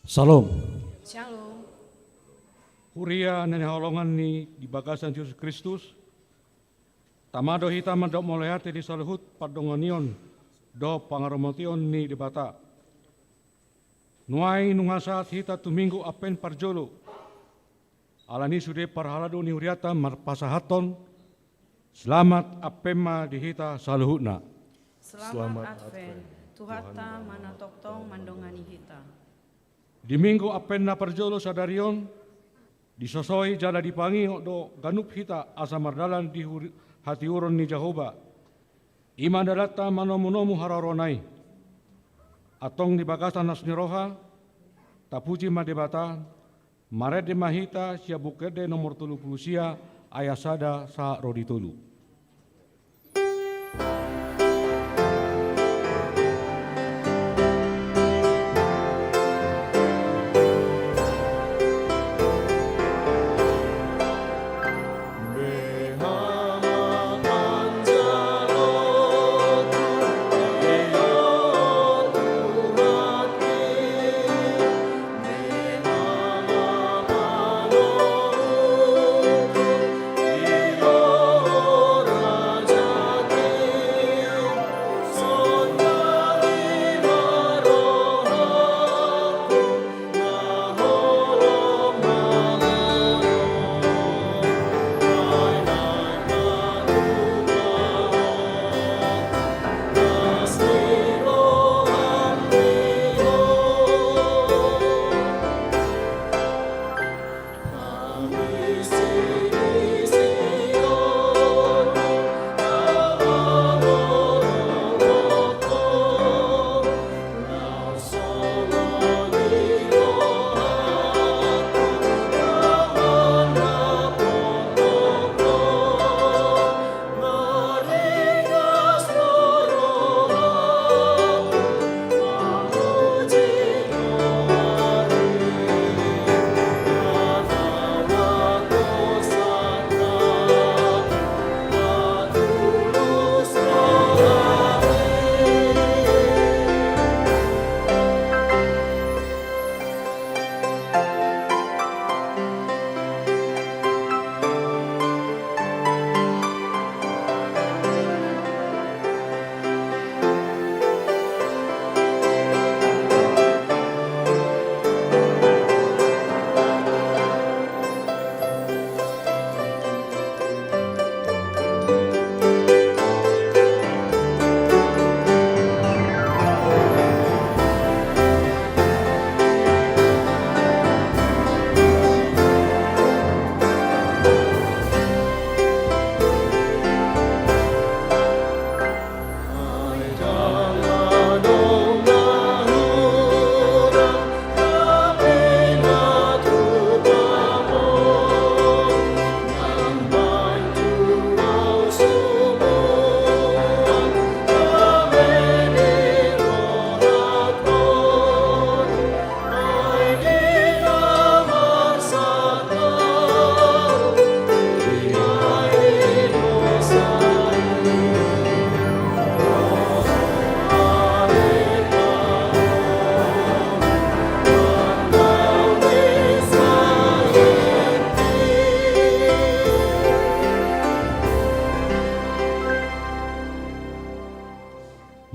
Salam. Shalom. Huria nene holongan ni di bagasan Yesus Kristus. Tamado hita mandok moleate di saluhut padongonion do pangaromotion ni di bata. Nuai nungasat hita tuminggu apen parjolo. Alani sude parhalado ni huriata marpasahaton. Selamat apema di hita saluhutna. Selamat Advent. Tuhata manatoktong mandongani hita. Di minggu apen na parjolo sadarion, disosoi jala dipangi do ganup hita asa mardalan di hati uron ni Jehovah. Iman dalata manomu-nomu hararonai. Atong di bagasan nas niroha, tapuji madebata, marede mahita sia bukede nomor 30 sia ayasada sa rodi tulu.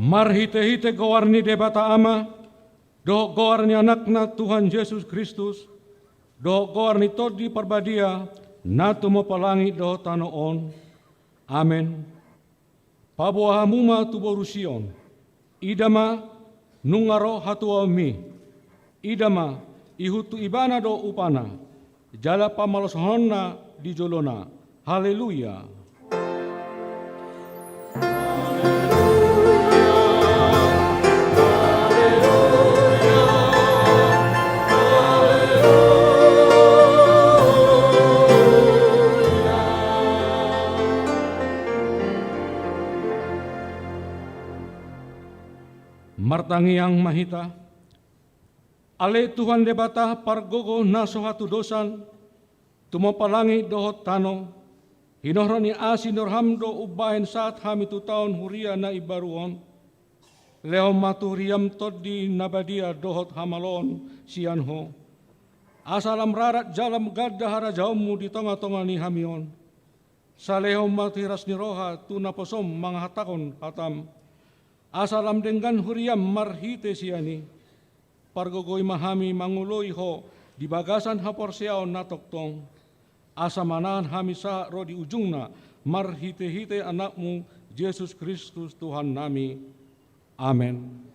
Mar hite-hite gowarni debata ama, do gowarni anakna Tuhan Yesus Kristus, do gowarni todi parbadia, natu mo palangi do tanoon. Amen. Pabuahamuma tuborusion, idama nungaro hatuami, idama ihutu ibana do upana, jala pamalosahonna di jolona. Haleluya. Martangi yang mahita, ale Tuhan debata pargogo naso hatu dosan, tumopalangi dohot tano, hinohroni asin norhamdo ubahin saat hamitu tahun huria na ibaruon, Leo maturiam todi nabadia dohot hamalon sianho. Asalam rarat jalam gadda harajaumu di tengah-tengah ni hamion. Saleho matiras ni roha tu naposom manghatakon hatam. Asalam dengan huriam marhite siani. Pargogoi mahami manguloi ho di bagasan haporsiao natoktong. Asamanan hamisa ro di ujungna marhite-hite anakmu Yesus Kristus Tuhan nami. Amin.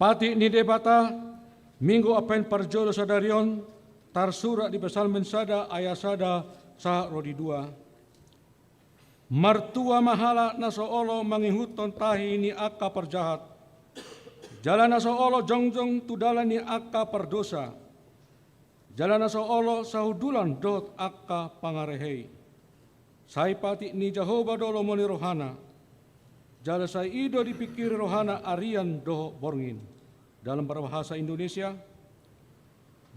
Pati ni debata, minggu apen parjolo sadarion, tarsura di pesalmen sada ayat sada sah rodi dua. Martua mahala na soolo mangihuton tahi ni akka perjahat. Jalan na soolo jongjong tudalan ni akka perdosa. Jalan na soolo sahudulan dot akka pangarehei. Sai pati ni Jehovah dolo moni rohana. Jala sai ido dipikir rohana arian doho borngin. Dalam berbahasa Indonesia,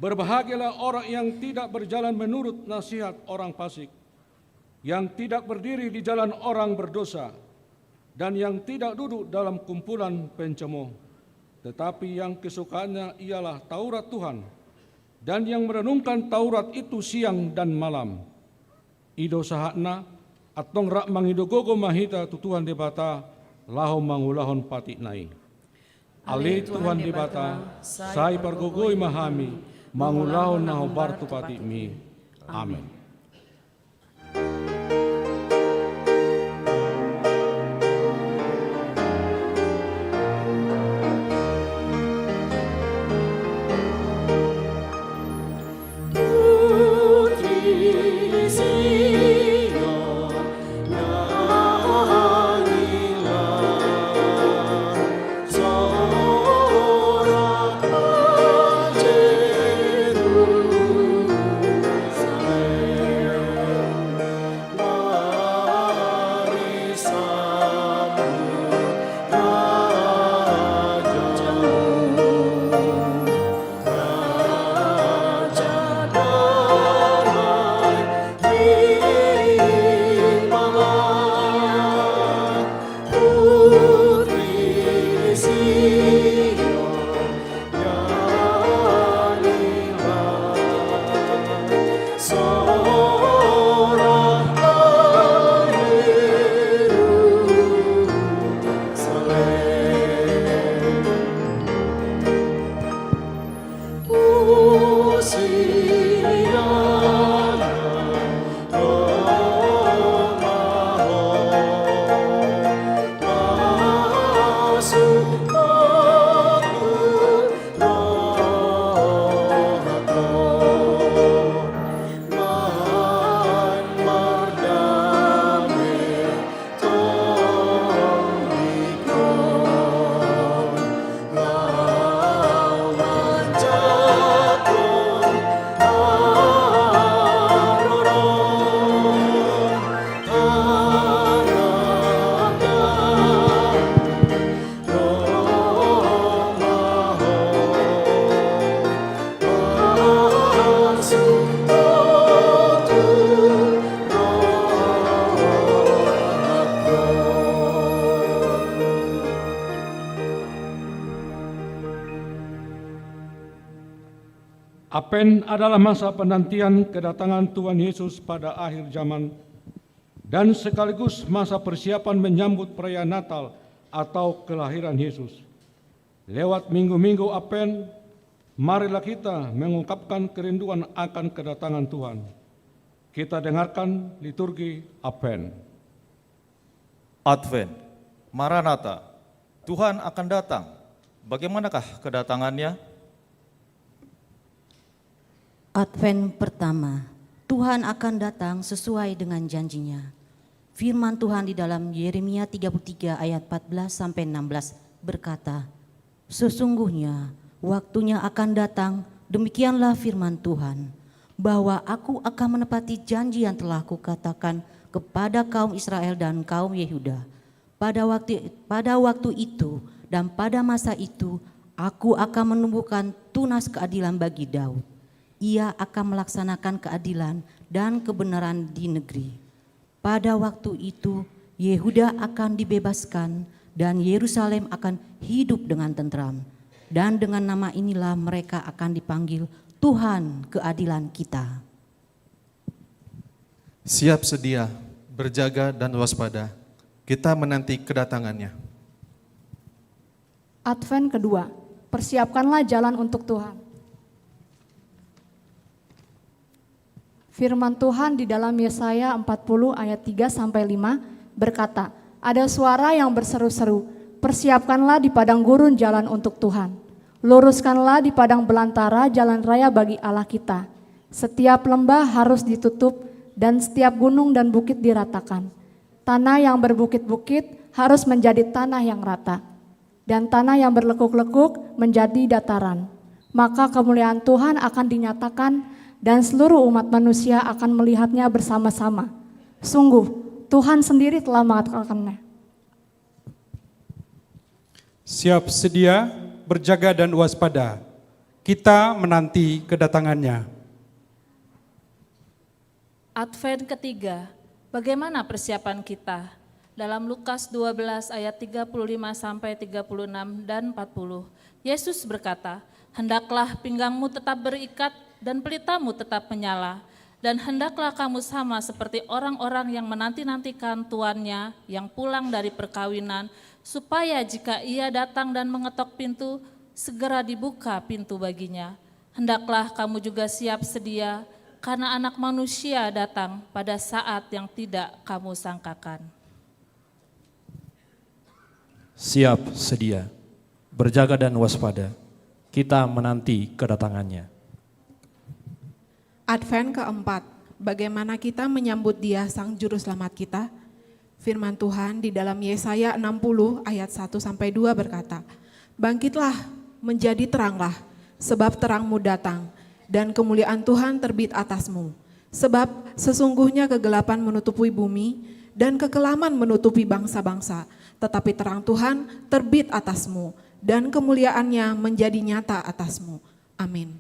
berbahagialah orang yang tidak berjalan menurut nasihat orang fasik, yang tidak berdiri di jalan orang berdosa, dan yang tidak duduk dalam kumpulan pencemooh, tetapi yang kesukaannya ialah Taurat Tuhan, dan yang merenungkan Taurat itu siang dan malam. Ido sahakna, atong rak mangidogogo mahita tutuhan debata, lahom mangulahon patik nai. Ali Tuhan dibata, sai pargogoi mahami, mangulahon na hobartu patik mi. Amin. Amen. Advent adalah masa penantian kedatangan Tuhan Yesus pada akhir zaman dan sekaligus masa persiapan menyambut perayaan Natal atau kelahiran Yesus. Lewat minggu-minggu Advent, marilah kita mengungkapkan kerinduan akan kedatangan Tuhan. Kita dengarkan liturgi Advent. Advent, Maranatha, Tuhan akan datang. Bagaimanakah kedatangannya? Advent pertama, Tuhan akan datang sesuai dengan janjinya. Firman Tuhan di dalam Yeremia 33 ayat 14-16 berkata, "Sesungguhnya waktunya akan datang, demikianlah firman Tuhan, bahwa aku akan menepati janji yang telah kukatakan kepada kaum Israel dan kaum Yehuda. Pada waktu itu dan pada masa itu, aku akan menumbuhkan tunas keadilan bagi Daud. Ia akan melaksanakan keadilan dan kebenaran di negeri. Pada waktu itu, Yehuda akan dibebaskan dan Yerusalem akan hidup dengan tentram. Dan dengan nama inilah mereka akan dipanggil Tuhan keadilan kita." Siap sedia, berjaga dan waspada. Kita menanti kedatangannya. Advent kedua, persiapkanlah jalan untuk Tuhan. Firman Tuhan di dalam Yesaya 40 ayat 3-5 berkata, "Ada suara yang berseru-seru, persiapkanlah di padang gurun jalan untuk Tuhan. Luruskanlah di padang belantara jalan raya bagi Allah kita. Setiap lembah harus ditutup dan setiap gunung dan bukit diratakan. Tanah yang berbukit-bukit harus menjadi tanah yang rata, dan tanah yang berlekuk-lekuk menjadi dataran. Maka kemuliaan Tuhan akan dinyatakan dan seluruh umat manusia akan melihatnya bersama-sama. Sungguh, Tuhan sendiri telah mengatakannya." Siap sedia, berjaga dan waspada. Kita menanti kedatangannya. Advent ketiga, bagaimana persiapan kita? Dalam Lukas 12 ayat 35-36 dan 40, Yesus berkata, "Hendaklah pinggangmu tetap berikat dan pelitamu tetap menyala, dan hendaklah kamu sama seperti orang-orang yang menanti-nantikan tuannya yang pulang dari perkawinan, supaya jika ia datang dan mengetok pintu, segera dibuka pintu baginya. Hendaklah kamu juga siap sedia, karena Anak Manusia datang pada saat yang tidak kamu sangkakan." Siap sedia, berjaga dan waspada. Kita menanti kedatangannya. Advent keempat, bagaimana kita menyambut Dia Sang Juru Selamat kita? Firman Tuhan di dalam Yesaya 60 ayat 1-2 berkata, "Bangkitlah, menjadi teranglah, sebab terangmu datang, dan kemuliaan Tuhan terbit atasmu. Sebab sesungguhnya kegelapan menutupi bumi, dan kekelaman menutupi bangsa-bangsa, tetapi terang Tuhan terbit atasmu, dan kemuliaannya menjadi nyata atasmu." Amin.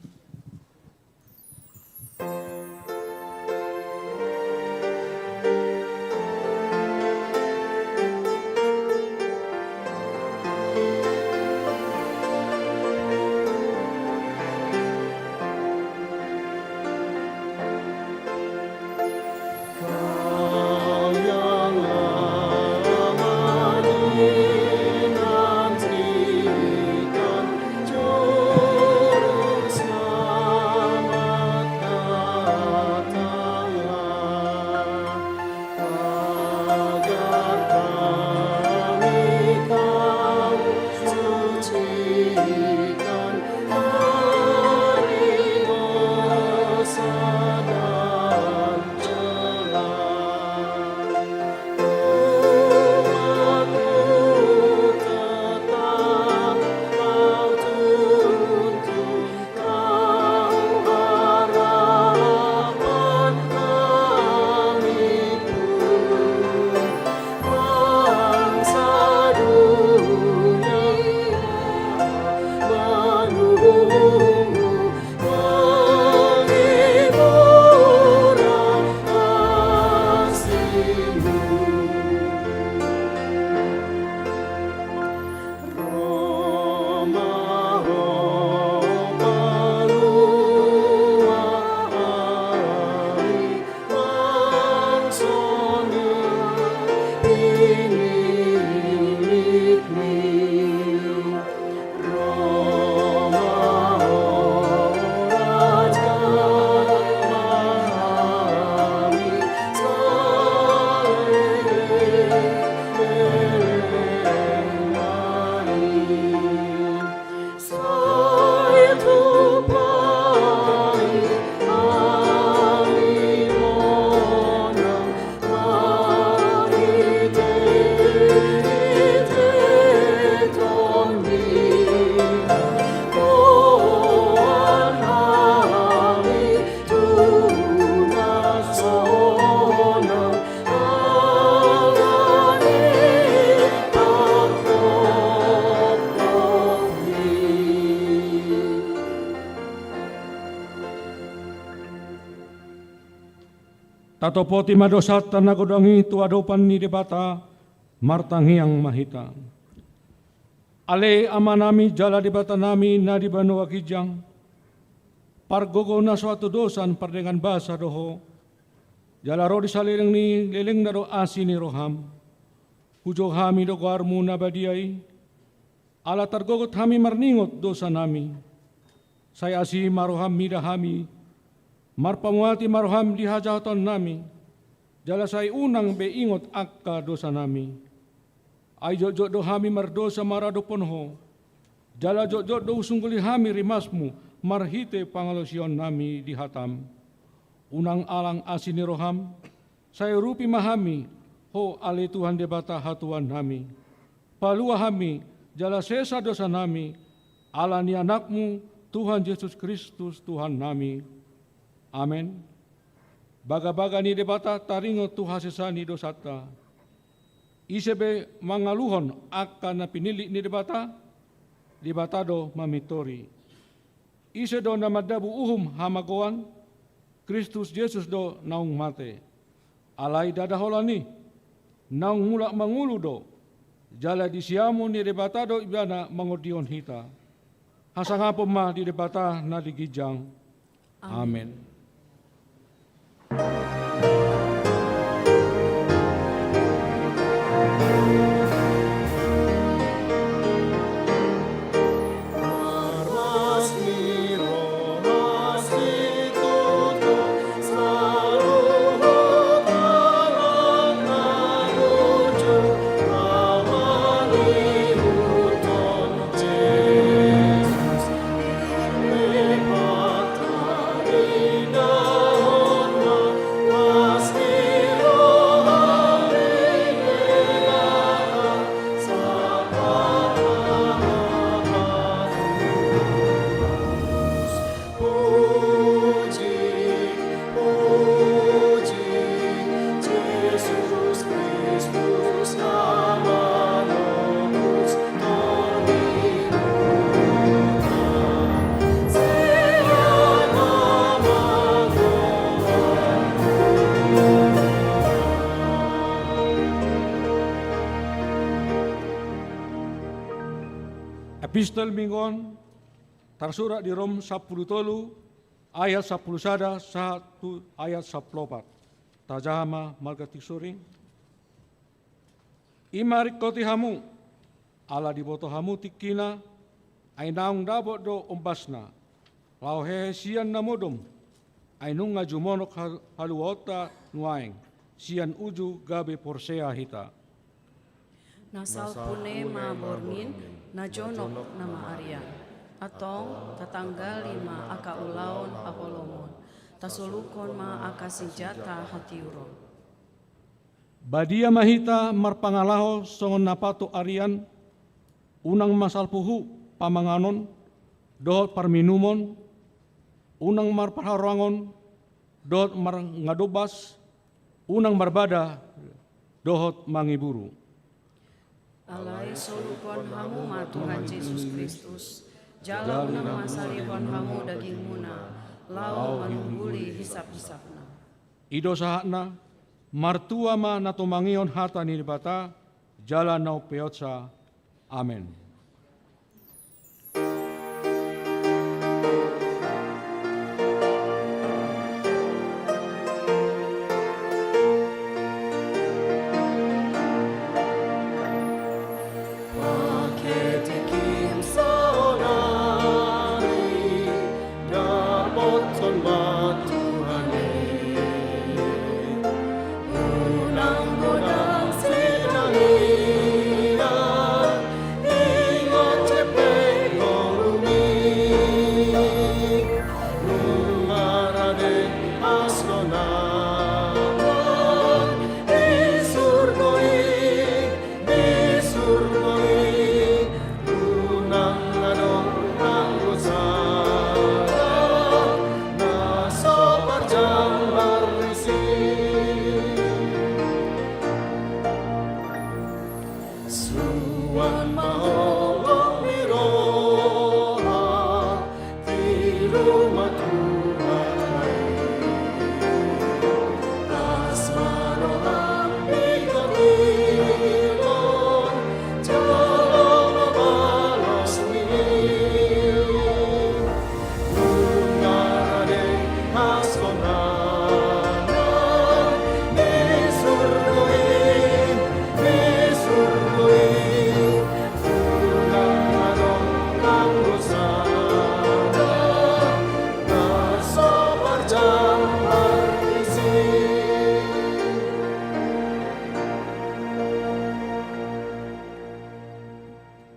Tatopoti madosat tanagodangi tuadopan ni debata martangiang mahita. Ale amanami jala debata nami na di Banua Kijang. Pargogo na suatu dosan pardengan basa doho. Jala ro di salireng ni leleng na do asi ni roham. Hujo hami do guarmu na badiai. Ala targogot hami marningot dosa nami. Saya asi maroham mida hami. Marpamuati maroham dihajatan nami. Jala say unang beingot akka dosa nami. Ay jojot do hami mardosa marado ponho. Jala jojot do usungguli hami rimasmu. Marhite pangalusion nami dihatam. Unang alang asini roham. Say rupi mahami. Ho ale Tuhan debata hatuan nami. Palua hami. Jala sesa dosa nami. Ala ni anakmu Tuhan Yesus Kristus Tuhan nami. Amen. Baga-baga ni debata taringo Tuhan sesani dosata. Isebe mangaluhon akan na pinili ni debata do mamitori. Ise do na madabu uhum hamagoan Kristus Yesus do naung mate. Alai dadaholani naung mula mangulu do. Jala disiamu ni debata do ibana mangodion hita. Hasangapo ma di debata na digijang. Amen. Epistel Mingon tersurat di Rom 10 ayat 10 sada 1 ayat 14. Tajama malgatik suring. Imarik koti hamu ala diboto hamu tikina ay naung dabot do umbasna. Lau sian namodom ay nung ngajumonok haluota nuaeng sian uju gabe porsea hita. Nasal pune ma bormin na jonok nama Arya. Atong tatanggal 5 aka ulaon apolomon. Tasulukon ma aka senjata hatiuron. Badia mahita marpangalaho songon napato arian unang masalpuhu pamanganon dohot parminumon unang marpaharangon dohot ngadobas unang marbada dohot mangiburu. Alai solukon hamu ma Tuhan Yesus Kristus. Jalau nama saripon hamu daging muna. Lau manungguli hisap-hisapna. Ido sahakna martua ma natumangion hata ni debata jalan nau peotsa. Amen.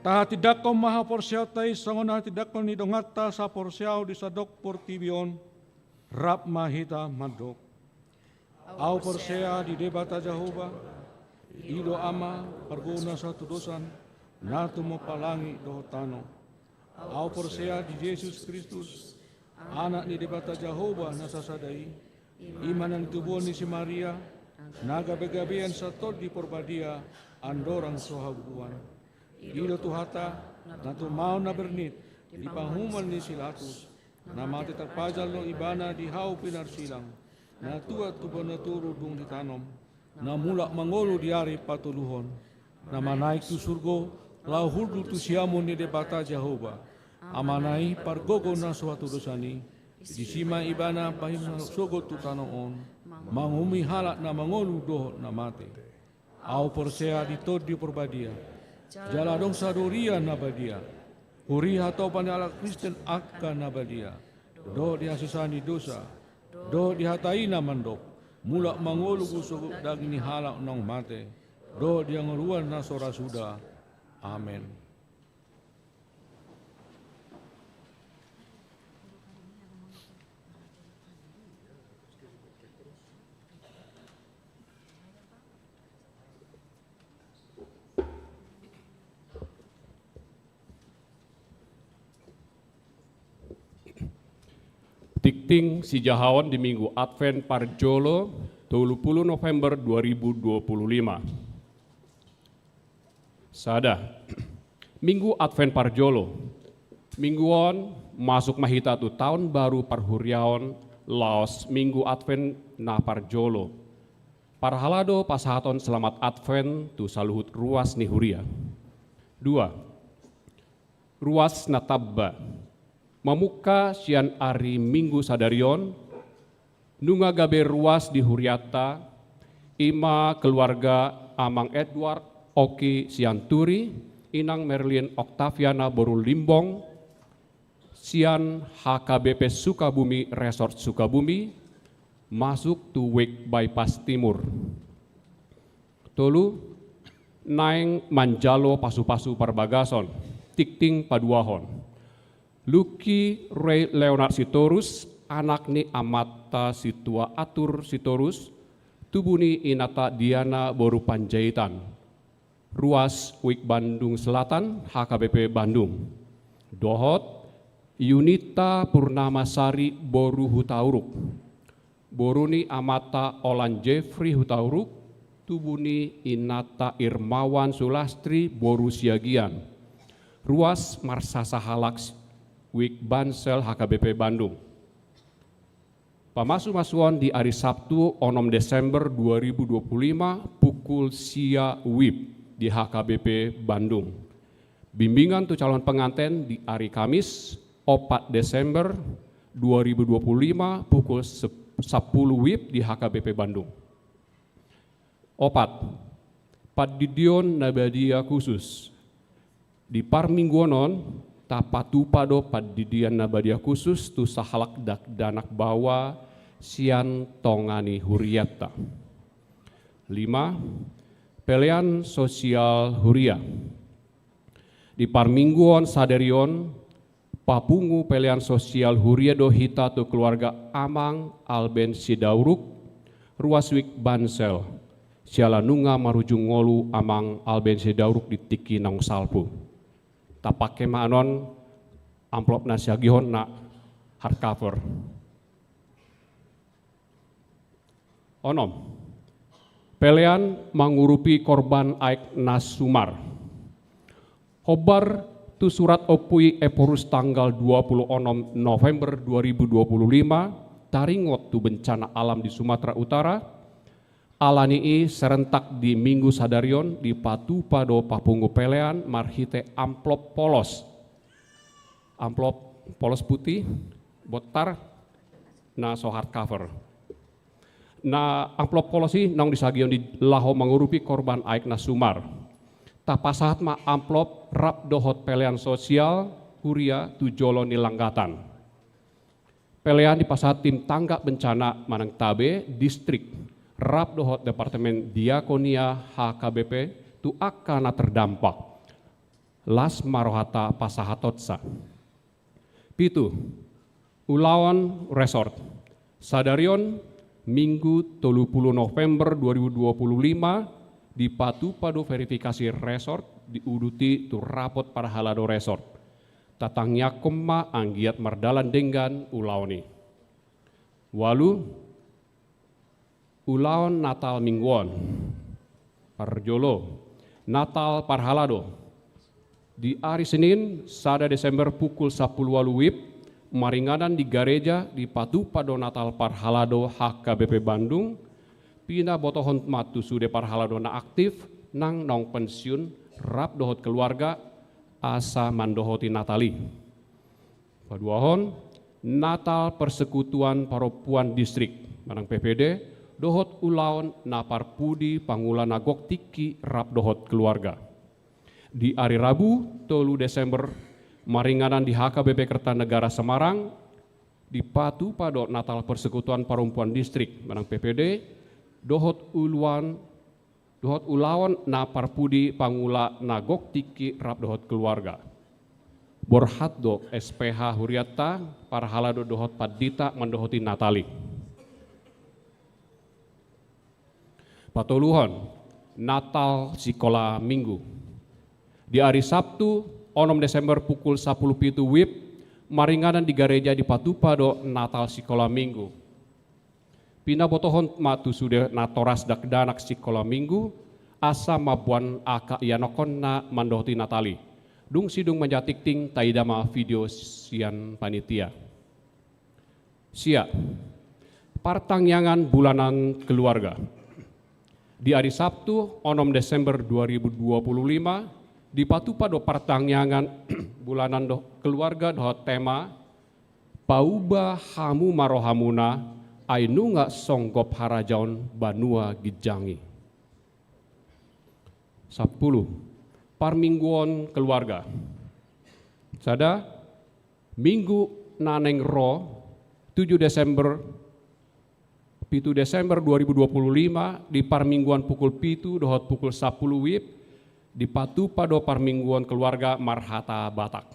Taha tidak ko maha porsiaw tay sangona tidak ko ni dongata sa porsiaw di sadok portibion rap mahita madok. Au porsea di debata Jehovah ido ama perguna satu dosan natu mo palangi do tano. Au porsea di Yesus Kristus anak di debata Jehovah nasasadai imanan tubuh ni si Maria naga begabian sator di porbadia andorang sohabuan. Ido tuhata natu mau na bernit di panghuman ni silatus na mati terpajal no ibana di hau pinar silang na tuat tuban na turu dung ditanom na mulak mangolo di ari patuluhon na manaik tu surgo lau huldu tu siamun ni debata Jehovah amanai pargogo na suatu dosani di sima ibana pahim na sogo tu tanoon mangumi halak na mangolu doh na mate au porsea di tod di porbadia jala dong sadoria nabadia huri hatau pandala Kristen akan nabadia do dihasisani dosa do dihatai namandok mulak mangolu kusuk dagini halak nong mate do dia ngeluar nasora sudah amin. Tikting si Jahawan di Minggu Advent Parjolo 30 November 2025. Sada, Minggu Advent Parjolo, mingguan masuk mahita tu tahun baru parhuriaon laos Minggu Advent na Parjolo. Parhalado pasahaton selamat Advent tu saluhut ruas ni huria. 2. Ruas natabba. Mamuka sian ari Minggu sadarion, nunga gabe ruas di huriata, ima keluarga Amang Edward Oki Sianturi, Inang Merlin Oktaviana Boru Limbong, sian HKBP Sukabumi Resort Sukabumi, masuk tu Wake Bypass Timur. Tolu, naeng Manjalo Pasu-Pasu Parbagason, Tikting Paduahon. Luki Ray Leonard Sitorus, anak ni Amata Situa Atur Sitorus, tubuni Inata Diana Boru Panjaitan, Ruas Wik Bandung Selatan, HKBP Bandung. Dohot, Yunita Purnamasari Boru Hutauruk, Boruni Amata Olan Jeffrey Hutauruk, tubuni Inata Irmawan Sulastri Boru Siagian, Ruas Marsasa Halaks Wik Bansel HKBP Bandung. Pamasu-masuan di hari Sabtu 6 Desember 2025 pukul sia WIB di HKBP Bandung. Bimbingan tu calon pengantin di hari Kamis 4 Desember 2025 pukul 10 WIB di HKBP Bandung. 4. Padidion Nabadia khusus di Parminggonon tapatu pado padidian nabadia khusus tu sahalak dak danak bawa sian tongani huriata. 5. Pelean sosial huria. Di Parmingguan saderion papungu pelean sosial huria dohita tu keluarga Amang Alben Sidauruk, Ruaswik Bansel, sialanunga marujung ngolu Amang Alben Sidauruk di Tiki Nong Salpu. Tak pakai maanon amplop nasiagihon na hardcover. Onom, pelean mengurupi korban Aik Nasumar. Hobar tu surat opui eporus tanggal 26 November 2025 taringot tu bencana alam di Sumatera Utara. Alanii serentak di Minggu Sadarion di Patu Pado Papungu Pelean marhite amplop polos putih botar na so hardcover. Na amplop polos ini nong disagion di laho mengurupi korban Aik Nasumar. Tapasahat ma amplop rap dohot pelean sosial huria tujolo nilanggatan. Pelean di pasahat tim tanggap bencana Manang Tabe distrik rap dohot Departemen Diakonia HKBP tu akana terdampak. Las Marohata Pasahatotsa. Pitu, Ulawan Resort. Sadarion Minggu 30 November 2025 di Patu Pado Verifikasi Resort diuduti tu rapot para halado resort. Tatangnya koma anggiat mardalan dengan ulawni. Walu Ulawan Natal Mingguan. Parjolo Natal Parhalado. Di hari Senin, sada Desember pukul 10 WIB, maringanan di gereja di Patu Pado Natal Parhalado HKBP Bandung, pina botohon matu sude Parhalado na aktif, nang nong pensiun, rap dohot keluarga, asa mandohoti Natali. Paduahon, Natal Persekutuan Paropuan Distrik, manang PPD, dohot ulaon napar pudi pangula nagok tiki rap dohot keluarga. Di hari Rabu, 3 Desember, maringanan di HKBP Kertanegara Semarang, di Patu Pado Natal Persekutuan Perempuan Distrik, Manang PPD, dohot ulawan napar pudi pangula nagok tiki rap dohot keluarga. Borhat do SPH Huriata, Parhalado dohot padita mendohoti Natali. Patoluhon, Natal Sikola Minggu. Di hari Sabtu, 6 Desember pukul 10 WIB, maringanan di gereja di Patu Pado Natal Sikola Minggu. Pina botohon matu sude natoras dakdanak Sikola Minggu, asa mabuan aka ianokon na mandohti Natali. Dung sidung menjatik ting taidama video sian panitia. Sia, partangyangan bulanan keluarga. Di hari Sabtu, 6 Desember 2025, di Patu Pado partangyangan bulanan keluarga dohot tema Pauba Hamu Marohamuna Ainu Nga Songgop Harajaon Banua Gijangi. 10. Parmingguan keluarga. Sada Minggu Naneng Ro 7 Desember 2025 di Parmingguan pukul 7 dohot pukul 10 WIB di Patu Pado Parmingguan keluarga Marhata Batak.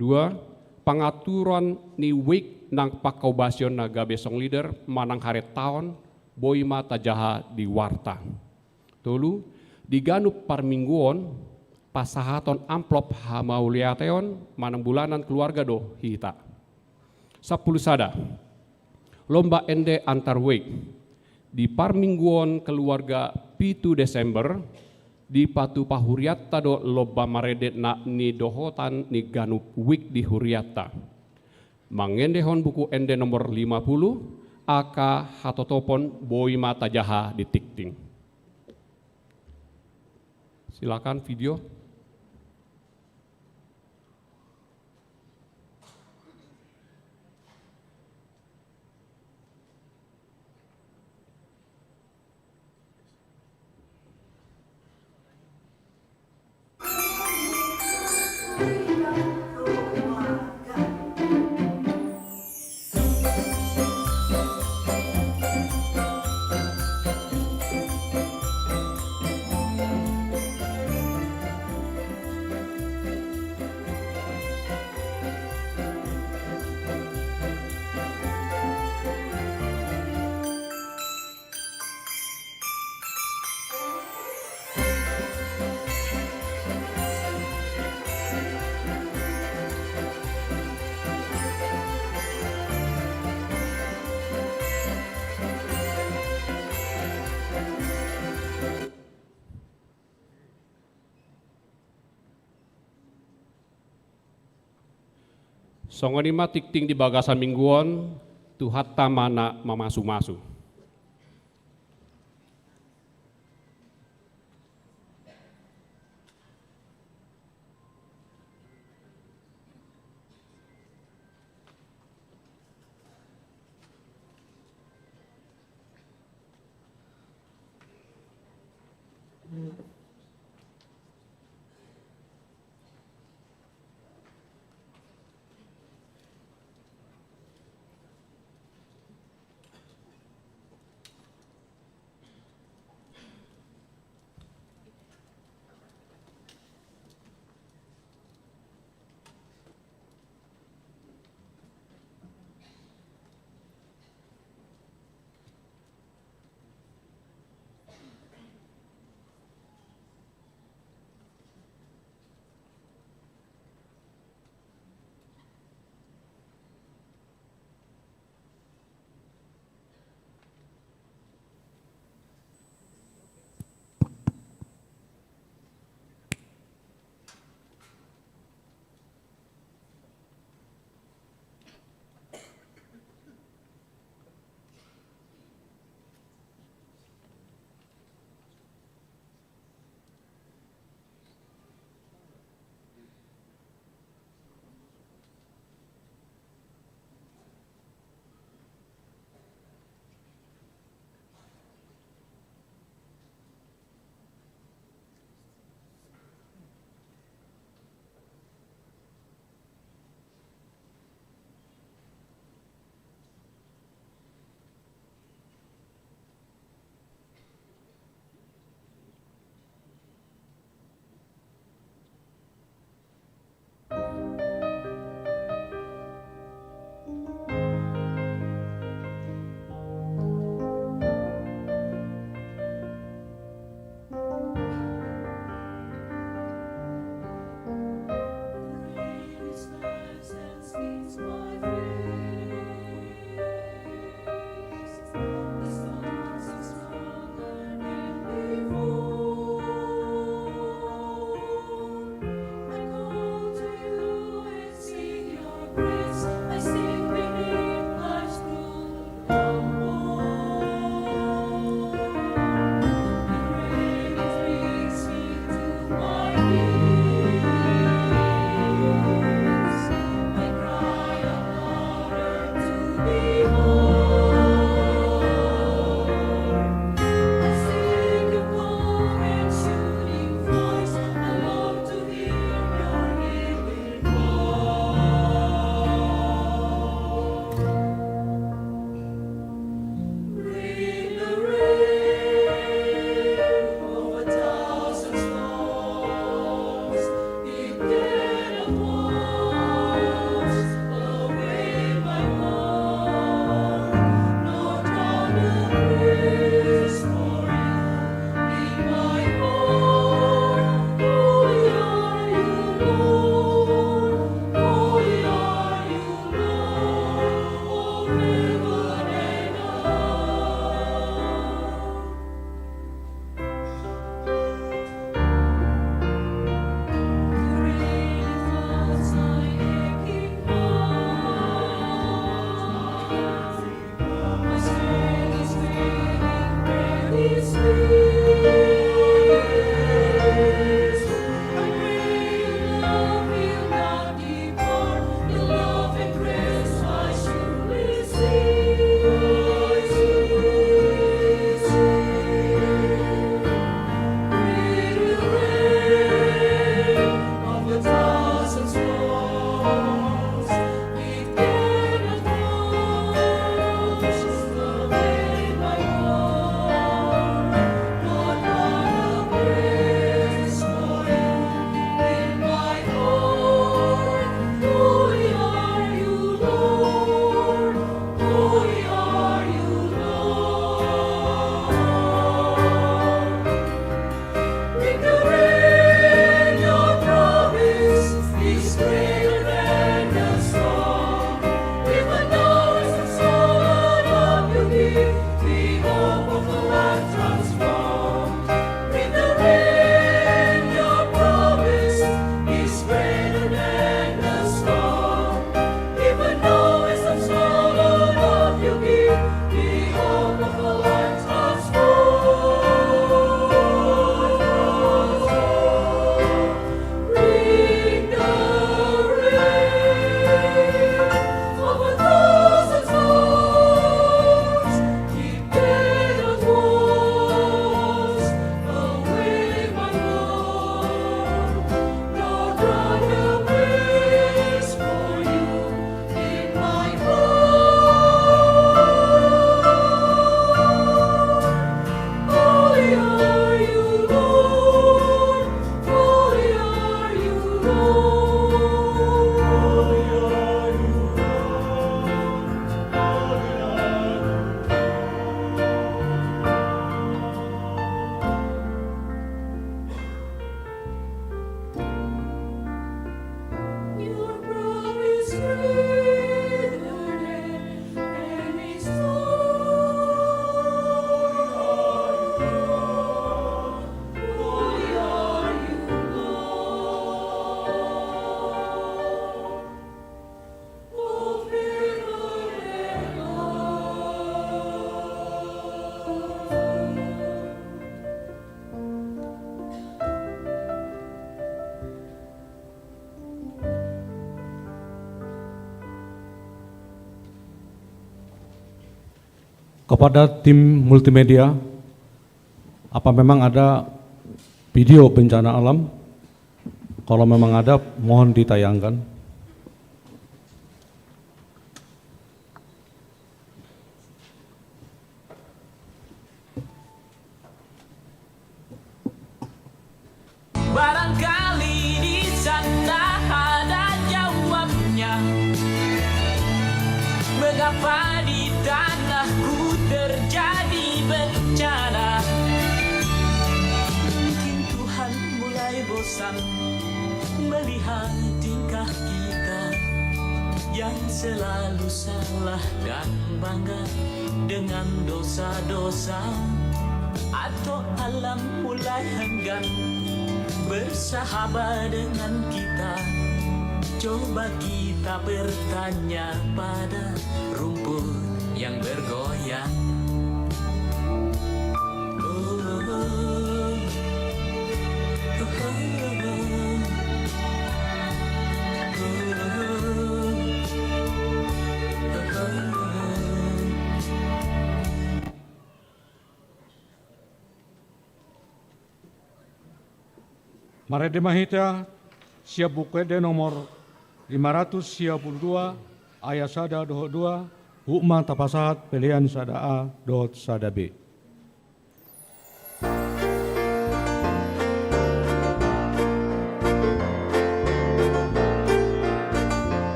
2. Pangaturan ni wik nang pakaubasion naga besong leader manang haret tahun boima tajaha di warta. 3. Diganup Parmingguan pasahaton amplop hamauliateon manang bulanan keluarga do hita. 10 sada. Lomba ende antar wik di Parmingguan keluarga 7 Desember di Patu Pahuriatta do loba maredet na ni dohotan ni ganup wik di Huriatta. Mangendehon buku ende nomor 50 aka hatotopon boima tajaha di tikting. Silakan video. Songonima tikting di bagasan mingguan, tuhatta mana mamasu-masu. Kepada tim multimedia, apa memang ada video bencana alam? Kalau memang ada, mohon ditayangkan. Barangkali di sana ada jawabnya. Mengapa di tanahku terjadi bencana? Mungkin Tuhan mulai bosan melihat tingkah kita yang selalu salah dan bangga dengan dosa-dosa. Atau alam mulai enggan bersahabat dengan kita. Coba kita bertanya pada rumput yang bergoyang. Mare Demahita siap buku nomor 592 ayat sada 22 hukma tapasahat pilihan sada A dot sada B.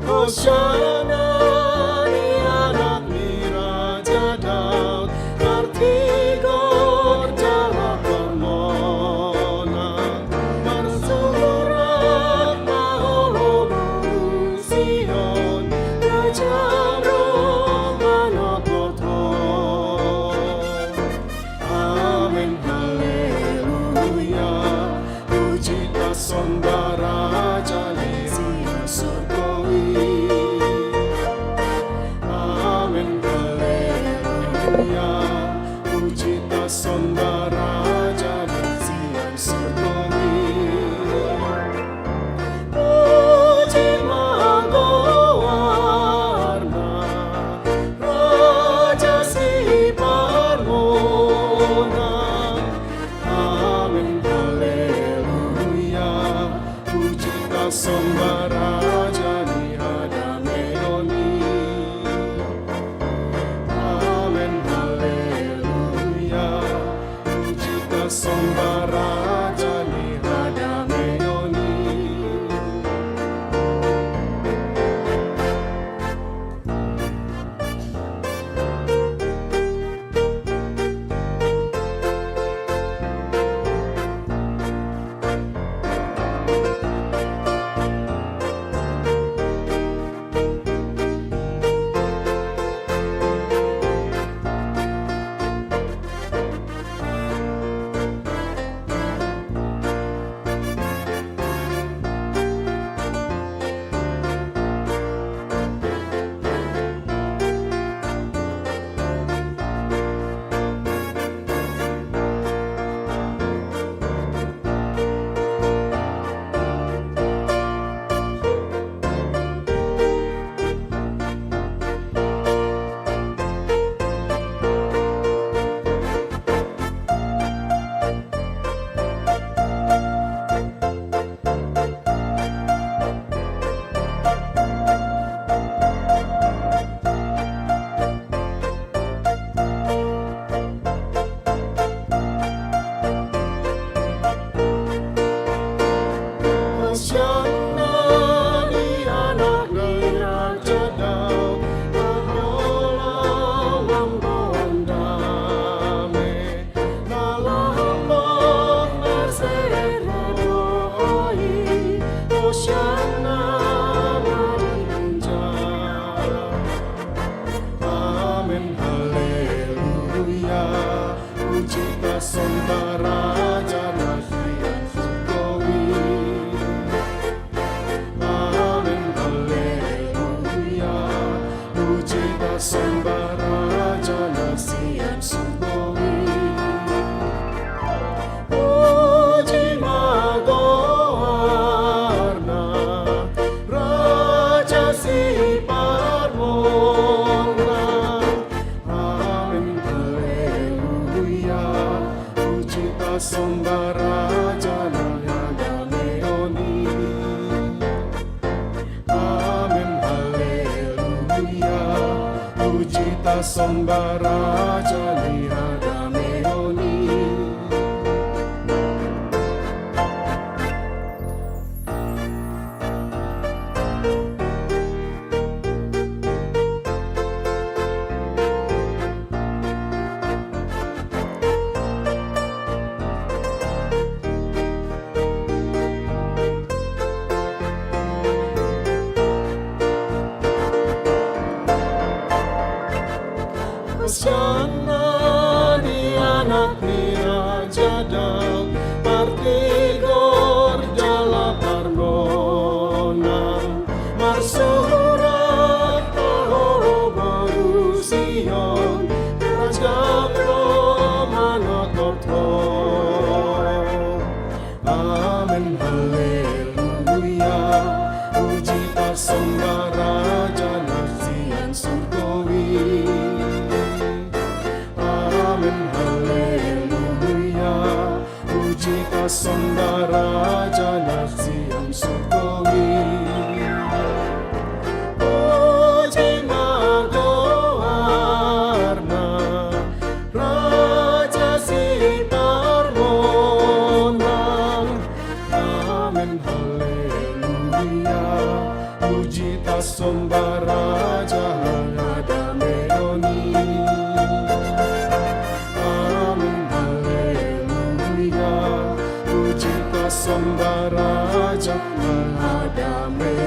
Hosana di anak Raja Daud, Kartigor jawab permohonan, bersurat maholo Sion, Raja Romano Kotor. Amin haleluya, puji tasomba Raja Sion surgawi. Amin haleluya, puji tasomba Raja Sion surgawi. Puji Magowarna, Raja si Parmona. Amin haleluya, puji tasomba Raja ni Hadameoni. Amin haleluya, puji tasomba Raja ni Hadameoni. Hosana di anak Raja Daud, Maholawang Bondame, Nalahapon Merseroi, Hosana Marinja. Amin haleluya, puji tasomba Raja Sion surgawi. Amin haleluya, puji tasomba Raja Sion surgawi. Puji Magowarna, sombara janaya dameoni. Amen haleluya. Ujita sombara janaya dameoni. Hosianna di anak ni Raja Daud, partigor jala parmonang, marsurat tahoro baru Sion, Raja manakotho. Amen haleluya. Puji sembah Raja Nasian surgawi. Amen haleluya. Puji sembah Raja Nasian surgawi. Puji madoarna Raja si parmonang. Amen haleluya. Puji sembah Raja Dameoni. Amen haleluya. Puji sembah Raja Dameoni.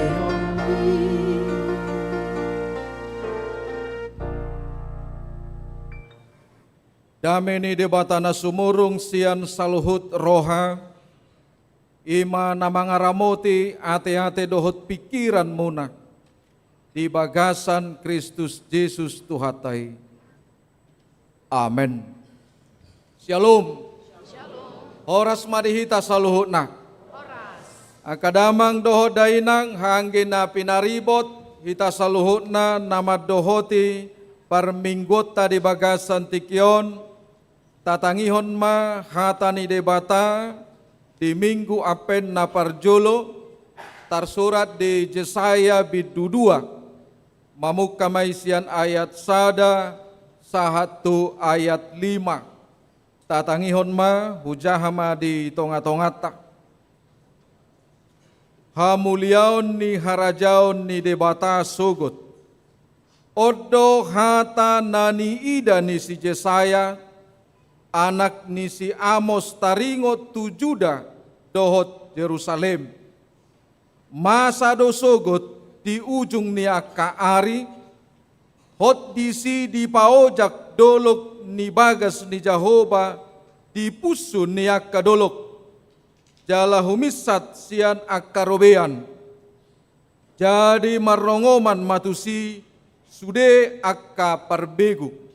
Dameni debatana sumurung sian saluhut roha, ima namangaramoti ate-ate dohot pikiran muna, di bagasan Kristus Yesus Tuhatai. Amen. Shalom. Horas madihita saluhutna. Akadamang doho dainang hanggina pinaribot hita saluhutna nama dohoti parminggota di bagasan tikyon. Tatangihon ma hatani debata di minggu apen na parjolo tersurat di Yesaya bidudua mamuk kamaisian ayat sada sahatu ayat 5. Tatangihon ma hujahama di tonga-tongata. Hamuliaon ni harajaon ni debata sugut. Odo hata nani ida ni si Yesaya anak ni si Amos taringot tu Juda dohot Yerusalem. Masa dosogot di ujung ni akaari, hot disi di paojak dolok ni bagas ni Jahoba di pusu ni akadolok. Jala humisat sian akarobean. Jadi marongoman matusi sude akka parbegu.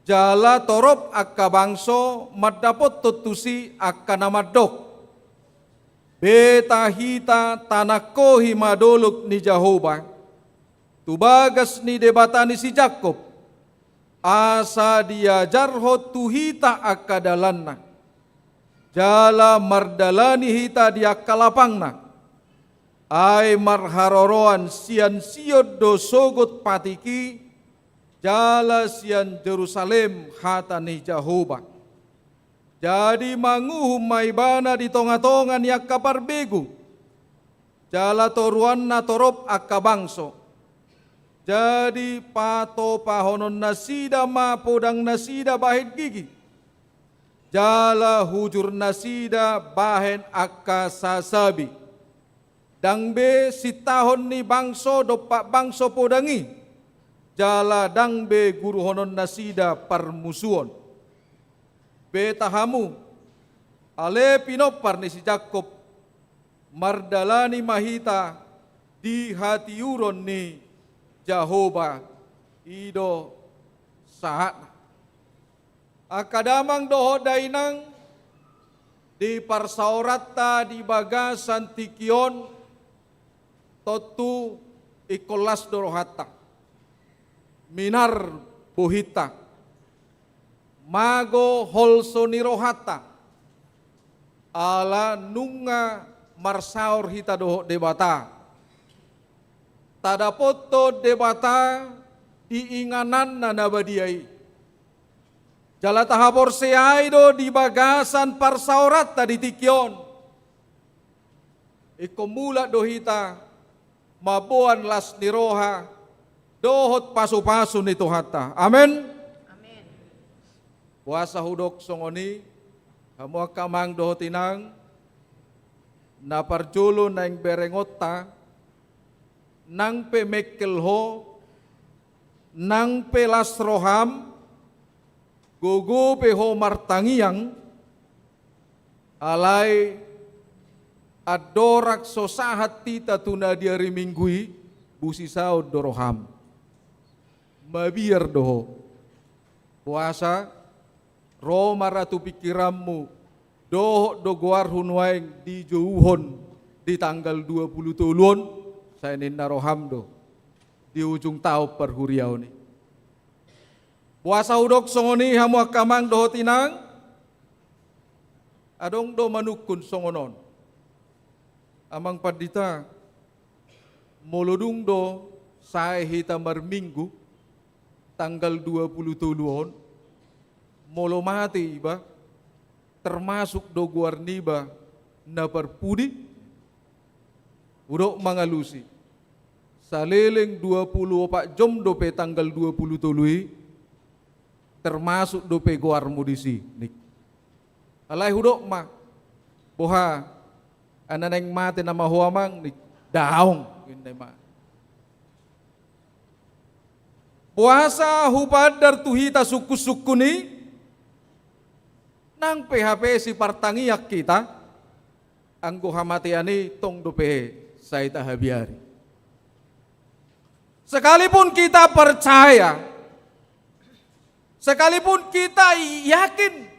Jala torop akka bangso madapot tutusi akka namadok. Beta hita tanakohi madoluk ni Jahoba. Tubagas ni debatani si Jakob. Asa dia jarho tuhita akka dalanna. Jala mardalani hita dia kalapangna. Ay marharoroan sian siod do sogot patiki. Jala sian Jerusalem hatani Jahoba. Jadi manguhum maibana di tonga-tongan yak kaparbegu. Jala toruan na torop akka bangso. Jadi pato pahonon nasida ma podang nasida bahen gigi. Jala hujur nasida bahen akka sasabi. Dangbe sitahon ni bangso dopak bangso podangi. Jala dangbe guru honon nasida parmusuon. Betahamu ale pinopar ni si Jakob mardalani mahita di hati uron ni Jahoba ido saat. Akadamang doho dainang di parsaorata di bagasan tikion totu ikolas dorohata. Minar buhita, mago holso nirohata, ala nunga marsaur hita doho debata. Tada poto debata diinganan na nabadiai. Jala tahapor seai do di bagasan parsaurat tadi tikyon. Ikomula do hita mabuan las niroha dohot pasu-pasu nito hata. Amen. Puasa hudok songoni, kamu akamang dohotinang, na parjulo na ing berengota, nang pe mekelho, nang pe lasroham, gugu pe ho martangiyang, alay adorak sosahat tita tuna diari minggui, busisao doroham. Mabiar doho, puasa, Roma ratu pikiranmu doh dogoar hunwaing di Jouhon di tanggal 20 tulun saya ninna roham do di ujung tau perhuriau ni. Puasa udok songoni hamu akamang doh tinang adong do manukun songonon. Amang padita molodung do saya hita marminggu tanggal 20 tulun molo mati iba termasuk do guarniba na perpudi udok mangalusi saleleng 24 jam dope tanggal 20 tului termasuk dope guar mudisi nik alai hudok ma boha ananeng mati nama huamang nik daong indai ma puasa hupadar tuhita suku-suku ni nang PHP si partangiyak kita anggo hamatiani tong dope saita habiari. Sekalipun kita percaya, sekalipun kita yakin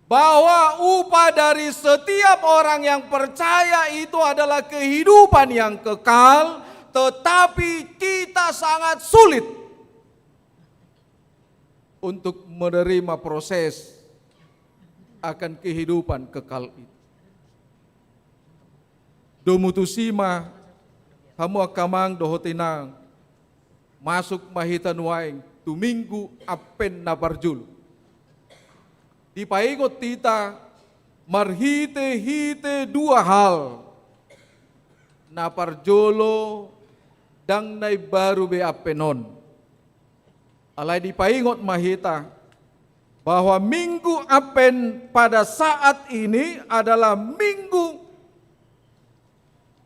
bahwa upah dari setiap orang yang percaya itu adalah kehidupan yang kekal, tetapi kita sangat sulit untuk menerima proses akan kehidupan kekal itu. Domutusima hamu akamang dohotinang masuk mahitan waing tuminggu apen na parjul. Dipaingot tita marhite-hite dua hal na parjolo dang nay baru be apenon. Alay dipaingot mahita bahwa minggu apen pada saat ini adalah minggu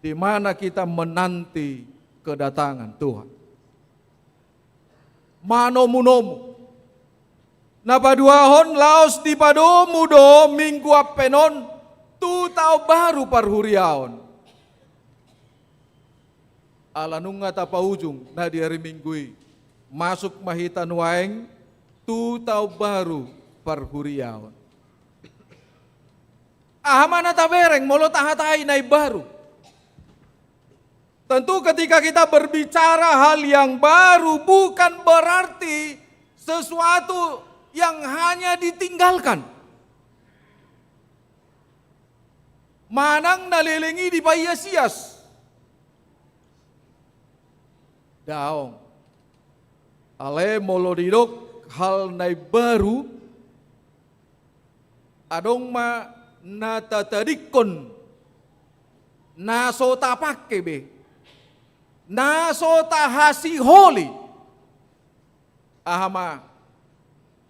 di mana kita menanti kedatangan Tuhan. Manomu-nomu. Napaduahon laos di padomu do minggu apenon tu tau baru parhuriaon. Alanunga tapa ujung na di hari minggui masuk mahitan waeng tu tau baru parhuriaon. Ahamana tabereng molo tahatai nai baru. Tentu ketika kita berbicara hal yang baru bukan berarti sesuatu yang hanya ditinggalkan. Manang nalilingi di Payasias. Daong. Ale molo didok hal nai baru adong ma natatadikon nasota pakebe nasota hasi holi ahama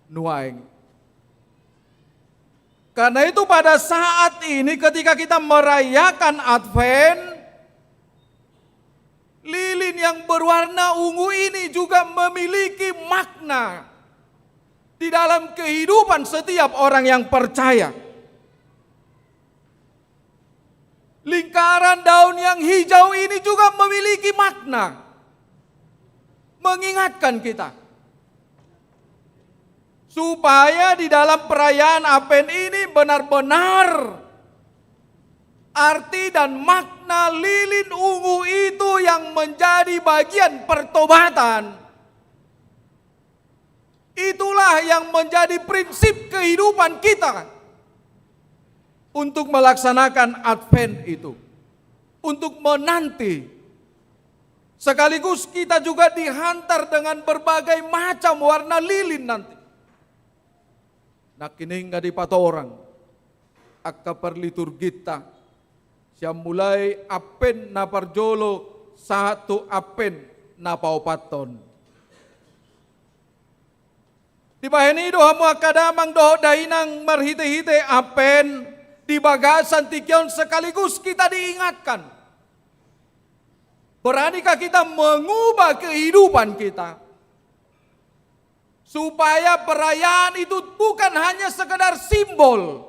nuaing. Karena itu pada saat ini ketika kita merayakan Advent, lilin yang berwarna ungu ini juga memiliki makna di dalam kehidupan setiap orang yang percaya. Lingkaran daun yang hijau ini juga memiliki makna, mengingatkan kita supaya di dalam perayaan Advent ini benar-benar arti dan makna lilin ungu itu yang menjadi bagian pertobatan. Itulah yang menjadi prinsip kehidupan kita. untuk melaksanakan Advent itu, untuk menanti. Sekaligus kita juga dihantar dengan berbagai macam warna lilin nanti. Nakining nga di patorang, akka perliturgita, siya mulai apen na parjolo satu apen na paupaton. Di bahenido hamu akadamang doho dainang marhite-hite apen di bagasan tikyon sekaligus kita diingatkan. Beranikah kita mengubah kehidupan kita? Supaya perayaan itu bukan hanya sekedar simbol.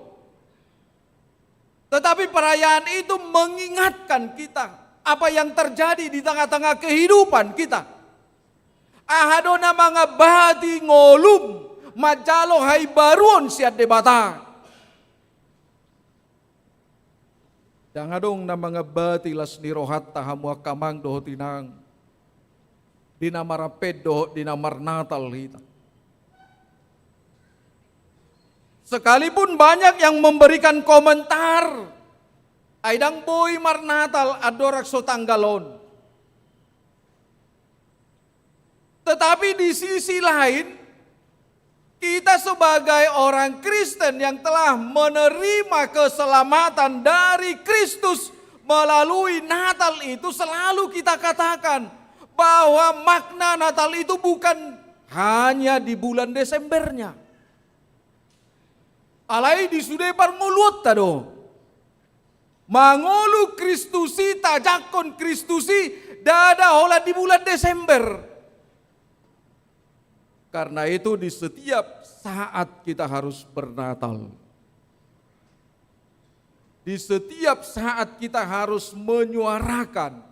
Tetapi perayaan itu mengingatkan kita apa yang terjadi di tengah-tengah kehidupan kita. Ahadona mga bahati ngolum, majalo hay baruon siat debata. Dangadong na mga batilas ni rohat tahamu kamang doho tinang dinamaraped doho dinamarnatal hita. Sekalipun banyak yang memberikan komentar, aidang boy marnatal adorak so tanggalon. Tetapi di sisi lain, kita sebagai orang Kristen yang telah menerima keselamatan dari Kristus melalui Natal itu selalu kita katakan bahwa makna Natal itu bukan hanya di bulan Desembernya. Alai di sude parnguluot tado. Mangolu Kristusi tajakon Kristusi dada hola di bulan Desember. Karena itu di setiap saat kita harus bernatal. Di setiap saat kita harus menyuarakan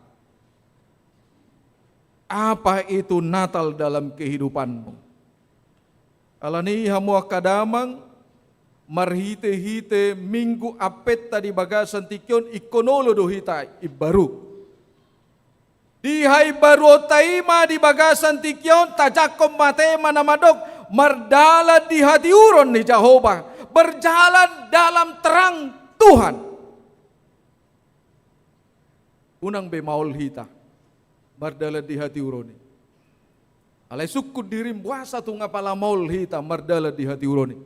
apa itu Natal dalam kehidupanmu. Alani hamu akadamang marhite-hite minggu apet tadi bagasan tikyon ikonolo dohita ibaru. Di hai baru taima di bagasan tikyon tajakom matema namadok mardala di hati uron ni Jehovah, berjalan dalam terang Tuhan. Unang bemaul hita mardala di hati uroni. Alai suku dirim buasa tu ngapala maul hita mardala di hati uroni.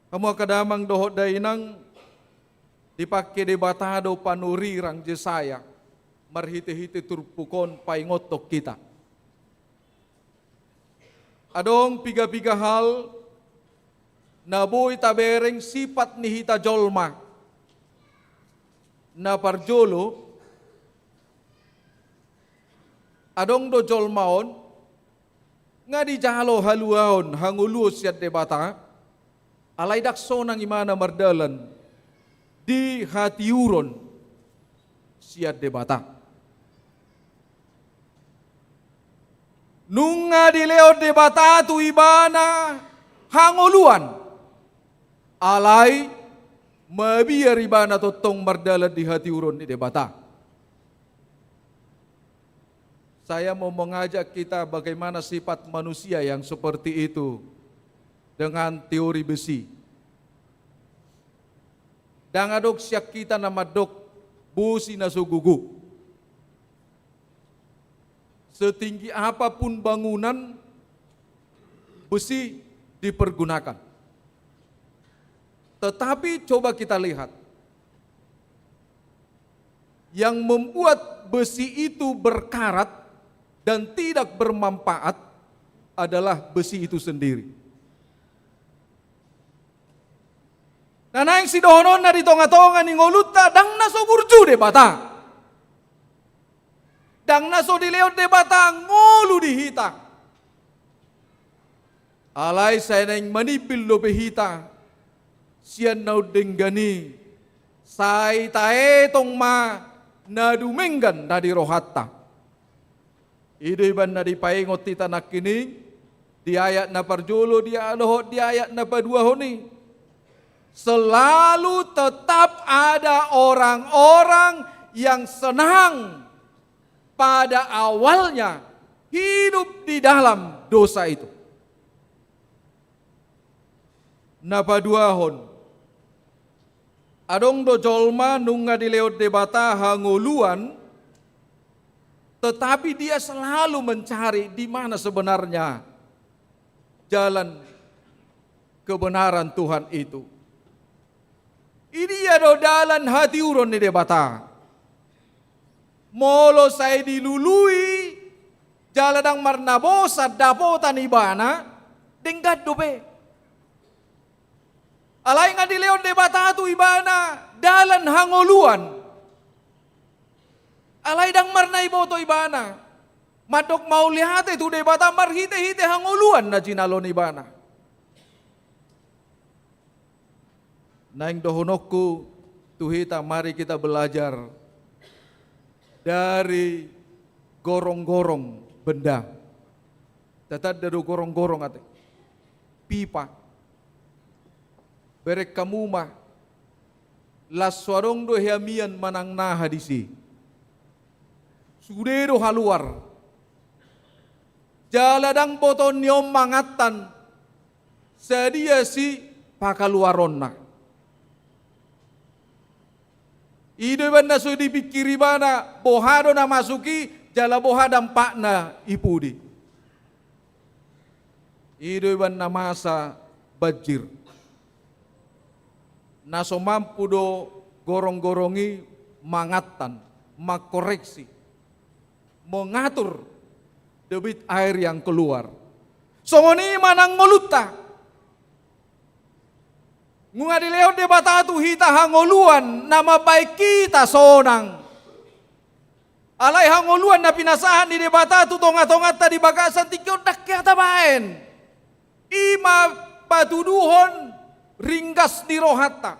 Kamu kadamang dohot dainang dipakai debatado panurirang Jesaya marhite-hite turpukon paingotok kita. Adong piga-piga hal naboy tabereng sifat ni hita jolma na parjolo adong do jolmaon nga di jalo haluaon hangulus yat debata alay dakso ng imana mardalan di hatiuron siya debata. Nung nga di leo debata tu ibana hanguluan alay mabiyar ibana totong mardalan di hatiuron ni debata. Saya mau mengajak kita bagaimana sifat manusia yang seperti itu dengan teori besi. Dangadok siyak kita na madok busi na sugugu. Setinggi apapun bangunan, besi dipergunakan. Tetapi coba kita lihat, yang membuat besi itu berkarat dan tidak bermanfaat adalah besi itu sendiri. Nah naing si dohonon na di tonga-tonga ni ngoluta dang naso burju de bata. Dang naso di leot de bata ngolu di hita. Alay saya neng manipil lo behita. Sian nau denggani. Sai tae tong ma na dumenggan na di rohatta. Iban na di paingot tita nakining. Di ayat na parjolo di alohot di ayat na paduahoni. Selalu tetap ada orang-orang yang senang pada awalnya hidup di dalam dosa itu. napaduahon. Adong do jolma nunga di leot debata hangoluan, tetapi dia selalu mencari di mana sebenarnya jalan kebenaran Tuhan itu. Ini ada dalan hati uron di debata. Molo saya dilului jalan dang marnabosa dapotan ibana denggat dobe. Alay nga di leon debata tu ibana dalan hangoluan. Alay dang marna iboto ibana. Madok mau lihat itu debata marhite-hite hangoluan na jinalon ibana. Naing dohonokku tuhita mari kita belajar dari gorong-gorong benda. Tetap dari gorong-gorong ate. Pipa. Berek kamu mah las suarong do hiamian manang na hadisi. Sudero haluar. Jaladang boton nyom mangatan. Sedia si pakaluaronna. Ide banda so dipikiri bana bohado na masuki jala bohadam pakna ipudi. Ide banda masa bajir. Naso mampu do gorong-gorongi mangatan, makoreksi, mengatur debit air yang keluar. Songoni manang ngoluta. Ngunga di leon debata tu hita hangoluan nama baik kita sonang. Alay hangoluan na pinasahan di debata tu tonga-tonga tadi bagasan tikyo dakya tabaen. Ima patuduhon ringgas di rohata.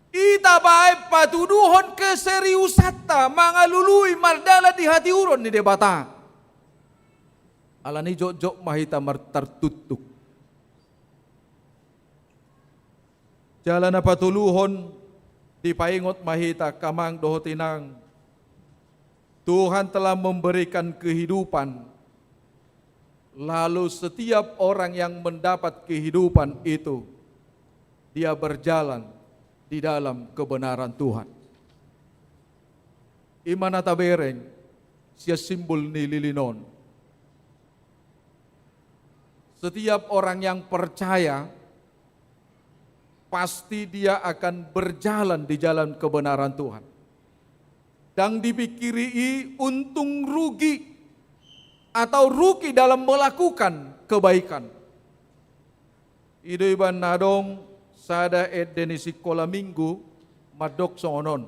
Ita baik patuduhon keseriusata mangalului mardala di hati uron di debata. Alani jok-jok mahita tertutup. Jalan apa tuluhon dipaingot mahita kamang dohotinang. Tuhan telah memberikan kehidupan. Lalu setiap orang yang mendapat kehidupan itu, dia berjalan di dalam kebenaran Tuhan. Imana tabereng, sia simbol ni lilinon. Setiap orang yang percaya, pasti dia akan berjalan di jalan kebenaran Tuhan. Dan dipikiri untung rugi atau rugi dalam melakukan kebaikan. Ide iban nadong sada denisi kola minggu madok sonon.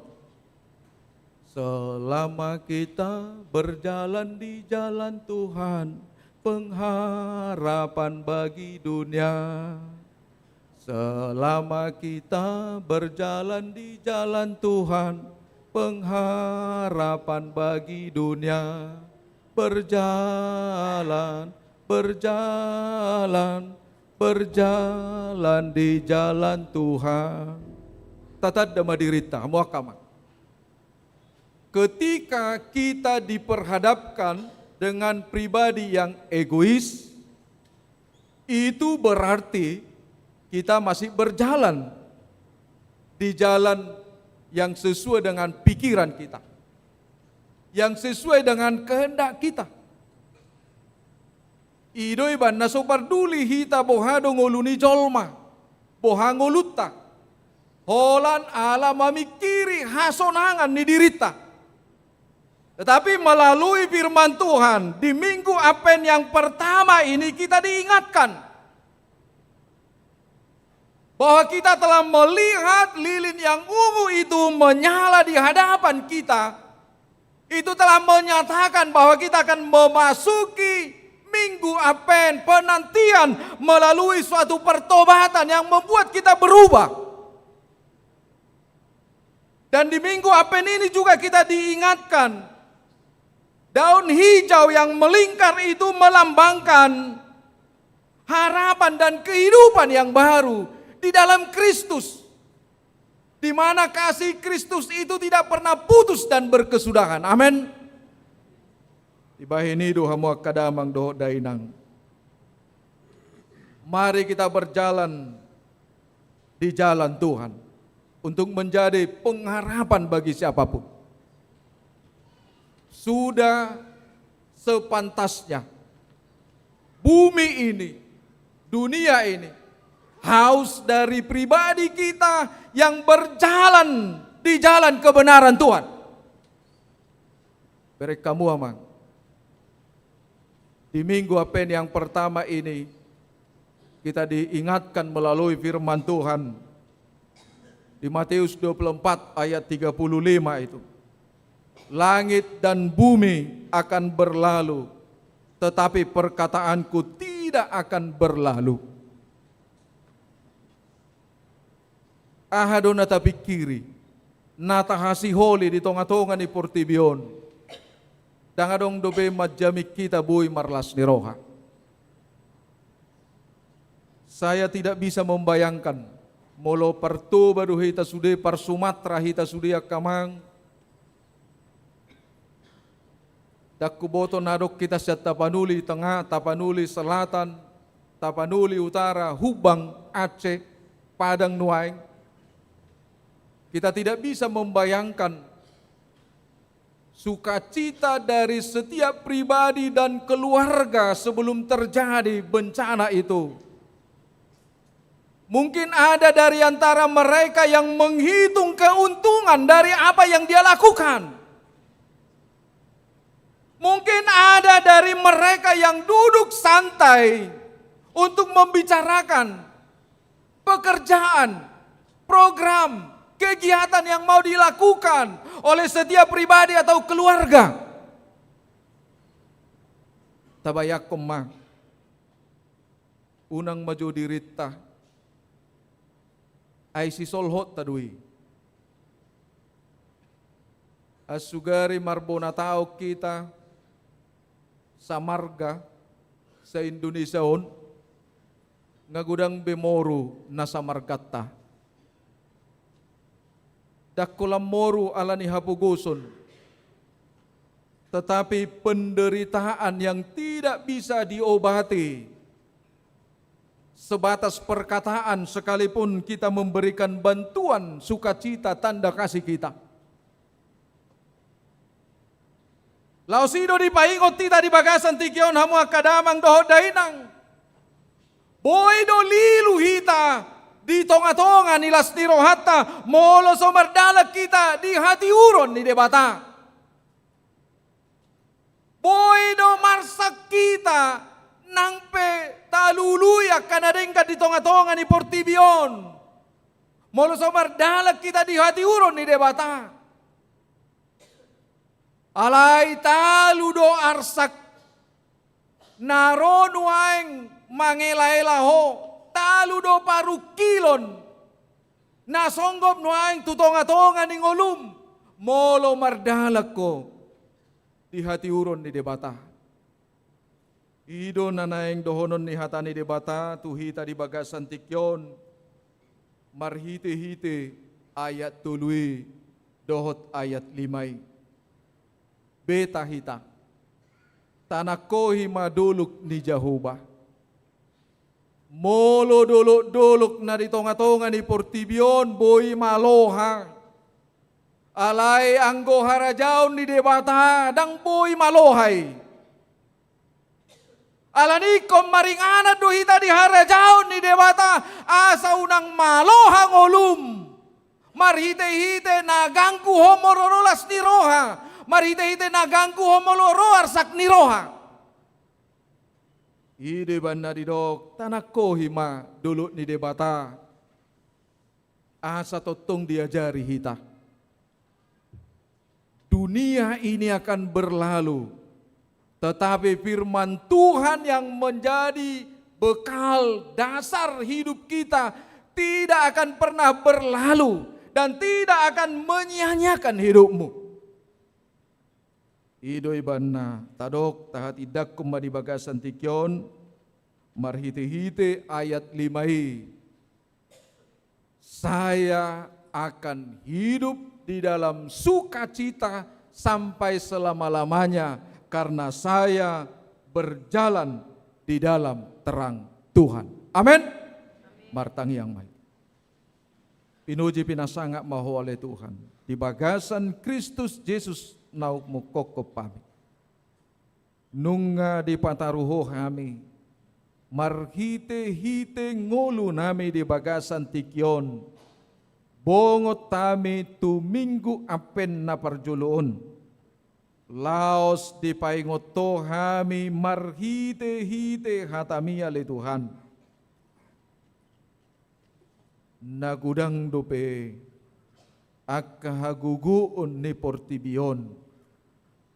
Selama kita berjalan di jalan Tuhan, pengharapan bagi dunia. Selama kita berjalan di jalan Tuhan, pengharapan bagi dunia. Berjalan, berjalan, berjalan di jalan Tuhan. Tatad dama dirita, muakaman. Ketika kita diperhadapkan dengan pribadi yang egois, itu berarti kita masih berjalan di jalan yang sesuai dengan pikiran kita, yang sesuai dengan kehendak kita. Idoi ban naso parduli hita bohado ngoluni jolma, boha ngoluta, holan ala mamikiri hasonangan ni dirita. Tetapi melalui firman Tuhan di minggu Apen yang pertama ini kita diingatkan bahwa kita telah melihat lilin yang ungu itu menyala di hadapan kita. Itu telah menyatakan bahwa kita akan memasuki minggu Apen, penantian melalui suatu pertobatan yang membuat kita berubah. Dan di minggu Apen ini juga kita diingatkan, daun hijau yang melingkar itu melambangkan harapan dan kehidupan yang baru di dalam Kristus, di mana kasih Kristus itu tidak pernah putus dan berkesudahan. Amin. Di bahini do hamu kadamang do dainang. Mari kita berjalan di jalan Tuhan untuk menjadi pengharapan bagi siapapun. Sudah sepantasnya bumi ini, dunia ini haus dari pribadi kita yang berjalan di jalan kebenaran Tuhan. Berek kamu amang. Di minggu Apen yang pertama ini kita diingatkan melalui firman Tuhan di Matius 24 ayat 35 itu. Langit dan bumi akan berlalu, tetapi perkataanku tidak akan berlalu. Ahado nata pikiri, nata hasiholi di tonga-tonga ni portibion. Dangadong dobe majamik kita bui marlas ni roha. Saya tidak bisa membayangkan molo parto baru hita sude par Sumatra hita sude kamang. Dakuboto nadok kita sa Tapanuli Tengah, Tapanuli Selatan, Tapanuli Utara, Hubang, Aceh, Padang Nuaing. Kita tidak bisa membayangkan sukacita dari setiap pribadi dan keluarga sebelum terjadi bencana itu. Mungkin ada dari antara mereka yang menghitung keuntungan dari apa yang dia lakukan. Mungkin ada dari mereka yang duduk santai untuk membicarakan pekerjaan, program, kegiatan yang mau dilakukan oleh setiap pribadi atau keluarga. Tabayakom ma, unang maju dirita, ay si solhot tadui. Asugari marbona tao kita, sa marga sa Indonesia on ngagudang bemoru na sa margata. Dakulam moru ala ni hapuguson. Tetapi penderitaan yang tidak bisa diobati sebatas perkataan sekalipun kita memberikan bantuan sukacita tanda kasih kita. Lausido di paingot tita di bagasan tikyon hamu akadamang dohod dainang. Boy do lilu hita di tonga-tonga nilas ni rohata molo somardalak kita di hati uron ni debata. Boy do marsak kita nangpe taluluyak kanadengkat di tonga-tonga ni Portibion. Molo somardalak kita di hati uron ni debata. Alay taludo arsak narono aeng mangelailaho taludo parukilon nasonggop no aeng tutonga-tonga ning olum molo mardalak ko di hati uron ni debata. Ido nanaeng dohonon ni hatani debata tuhita di bagasan tikyon marhite-hite ayat tului dohot ayat 5. Beta hita tanakohi maduluk ni Jehovah molo dolok na di tonga-tonga ni Portibion boy maloha alay anggo harajaon ni debata dang boy malohay alanikom maringana do hita di harajaon ni debata asa unang maloha ngolum marhite-hite nagangku homororolas ni roha marhite-hite nagangku homoloro arsak ni roha. Ide banda di dok tanako hima dulu ni debata. Asa totong diajari hita. Dunia ini akan berlalu. Tetapi firman Tuhan yang menjadi bekal dasar hidup kita tidak akan pernah berlalu dan tidak akan menyia-nyiakan hidupmu. Idoy banna tadok tahat idak kumadi bagasan tikyon marhite-hite ayat 5. Saya akan hidup di dalam sukacita sampai selama-lamanya karena saya berjalan di dalam terang Tuhan. Amin. Martang yang baik. Pinuji pinasangak maho oleh Tuhan. Di bagasan Kristus Yesus nauk mukokop kami. Nunga di pataruho kami. Marhite-hite ngulu nami di bagasan tikyon. Bongot tami tu minggu apen na parjuluon. Laos di paingoto kami marhite-hite hatami ale Tuhan. Nagudang dope akahaguguon ni portibion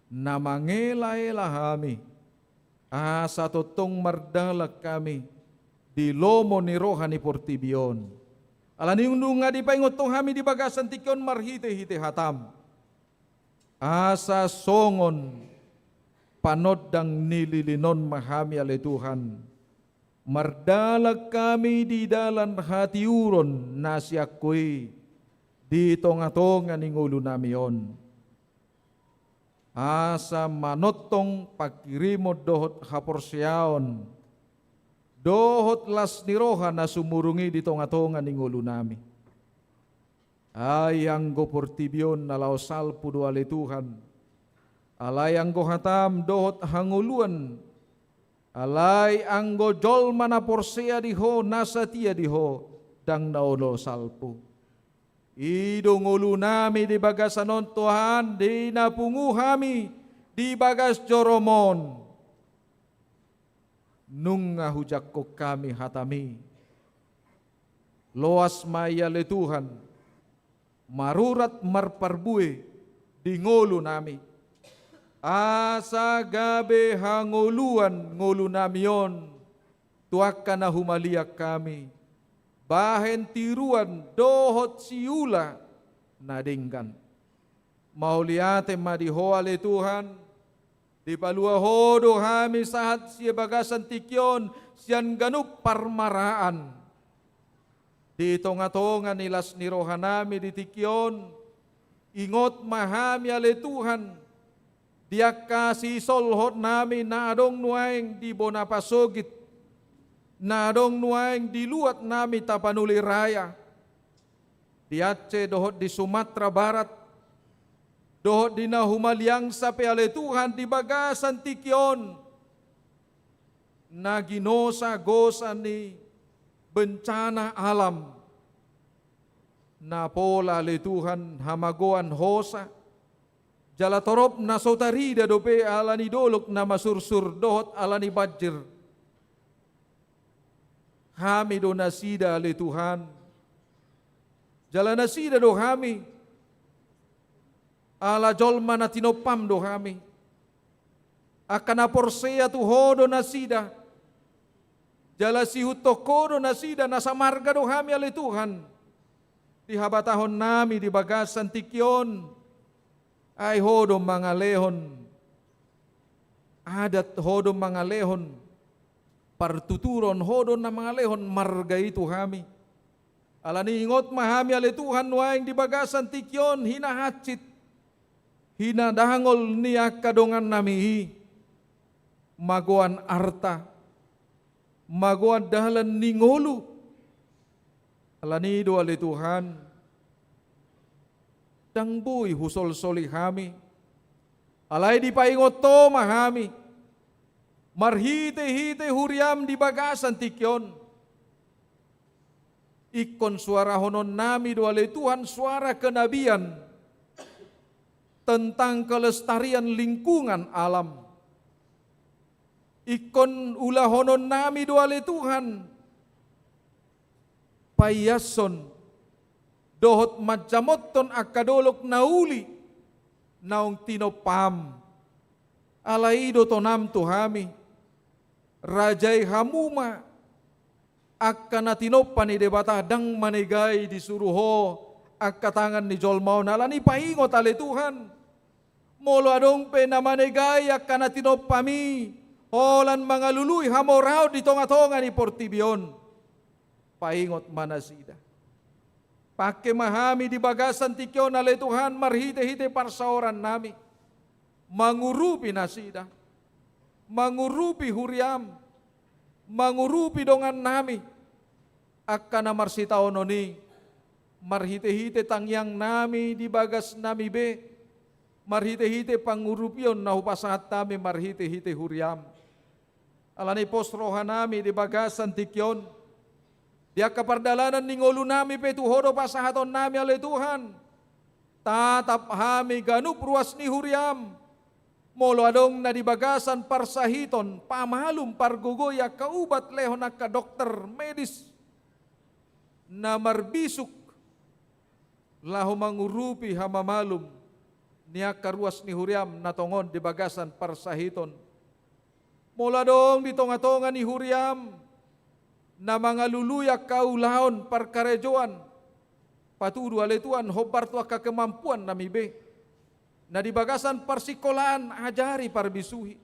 na mangela-ela kami asa totong mardalak kami di lomo ni roha ni portibion alani undung nga di paingotong kami di bagasan tikyon marhite-hite hatam asa songon panodang nililinon mahami ale Tuhan. Mardalak kami di dalan hati uron nasyakui di tonga-tonga ning ulo namion. Asa manotong pagkirimo dohot haporsyaon. Dohot las niroha na sumurungi di tonga-tonga ning ulo nami. Ayang go portibyon na laosal pudo ale Tuhan. Alayang go hatam dohot hanguluan. Alay anggo jol mana porsea diho nasa tia diho dang naolo salpo. Idong ulu nami di bagasanon Tuhan di napungu kami di bagas joromon. Nung ngahujak ko kami hatami. Loas maya le Tuhan. Marurat marparbue di ngulu nami. Asa gabe hanguluan ngulu namion tuak na humaliak kami bahen tiruan dohot siula nadinggan mauliate madiho ale Tuhan di palua hodo kami sahat siya bagasan tikyon siyan ganup parmaraan di tonga-tonga nilas nirohanami di tikyon ingot mahami ale Tuhan. Dia kasih solhot nami na adong nuaing di Bonapasogit, na adong nuaing di luat nami Tapanuli Raya, di Aceh dohot di Sumatera Barat, dohot di Nahumaliang sape ale Tuhan di bagasan tikyon, na ginosa gosa ni bencana alam, na pola ale Tuhan hamagoan hosa, jala torop na sotarida dope alani dolok na masursur dohot alani bajir. Kami do nasida ale Tuhan. Jala nasida do kami. Ala jolma na tinopam do kami. Akan aporsea tu hodo nasida. Jala sihutoko do nasida nasa marga do kami ale Tuhan. Di habatahon nami di bagasan tikyon. Ay hodom mga lehon, adat hodom mga lehon, partuturon hodom na mga lehon, marga ito kami. Alani ingot mahami ale Tuhan waing di bagasan tikyon, hinahatsit, hinadangol niya kadongan namihi, maguan arta, maguan dahalan ningolu. Alani do ale Tuhan, dang buy husol soli kami. Alay di paingot to mahami. Marhite-hite huriam di bagasan tikyon. Ikon suara honon nami doale Tuhan suara kenabian tentang kelestarian lingkungan alam. Ikon ulah honon nami doale Tuhan payason dohot majamoton akadolok nauli naong tinopam alaido tonam tuhami rajai hamuma akan tinopan ni debata dang manegay disuruho akatangan ni jolmao nalani paingot ale Tuhan molo adong pe na manegay akan tinopami holan mga luluy hamorao di tonga-tonga ni portibion paingot manasida. Pakai mahami di bagasan tikyon ale Tuhan marhite-hite parsaoran nami. Mangurupi nasida. Mangurupi huriam. mangurupi dongan nami, akan marsita ononi, marhite-hite tangyang nami di bagas nami be, marhite-hite pangurupion na hupasahat nami marhite-hite huriam. Alani pos roha nami di bagasan tikyon, dia kapardalanan ningolu nami petuhodo pasahaton nami ale Tuhan. Tatap hami ganup ruas ni huriam, molo adong na di bagasan parsahiton, pamalum pargogoya kaubat lehon ka dokter medis, na marbisuk lahu mangurupi hamamalum niya karuas ni huriam natongon di bagasan parsahiton. Mula dong di tonga-tonga ni huriam na mga luluyak kaulaon parkarejoan patudu aletuan hobar tua kakemampuan namibe na di bagasan parsikolaan ajari parbisuhi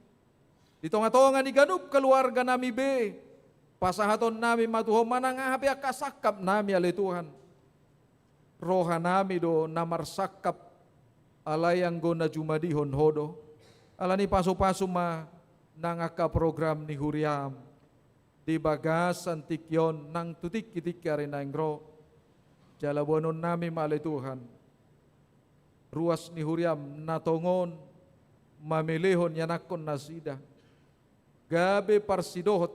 di tonga-tonga ni ganup keluarga namibe pasahaton nami matuho manang ahapi akasakap nami ale Tuhan. Roha nami do namarsakap alayang go na jumadihon hodo. Alani paso-paso ma nangaka program ni huriam. Di bagasan tikyon nang tutik kitik kare nangro. Jalabonon nami male Tuhan. Ruas ni huriam natongon mamilihon yanakon nasida. Gabe parsidohot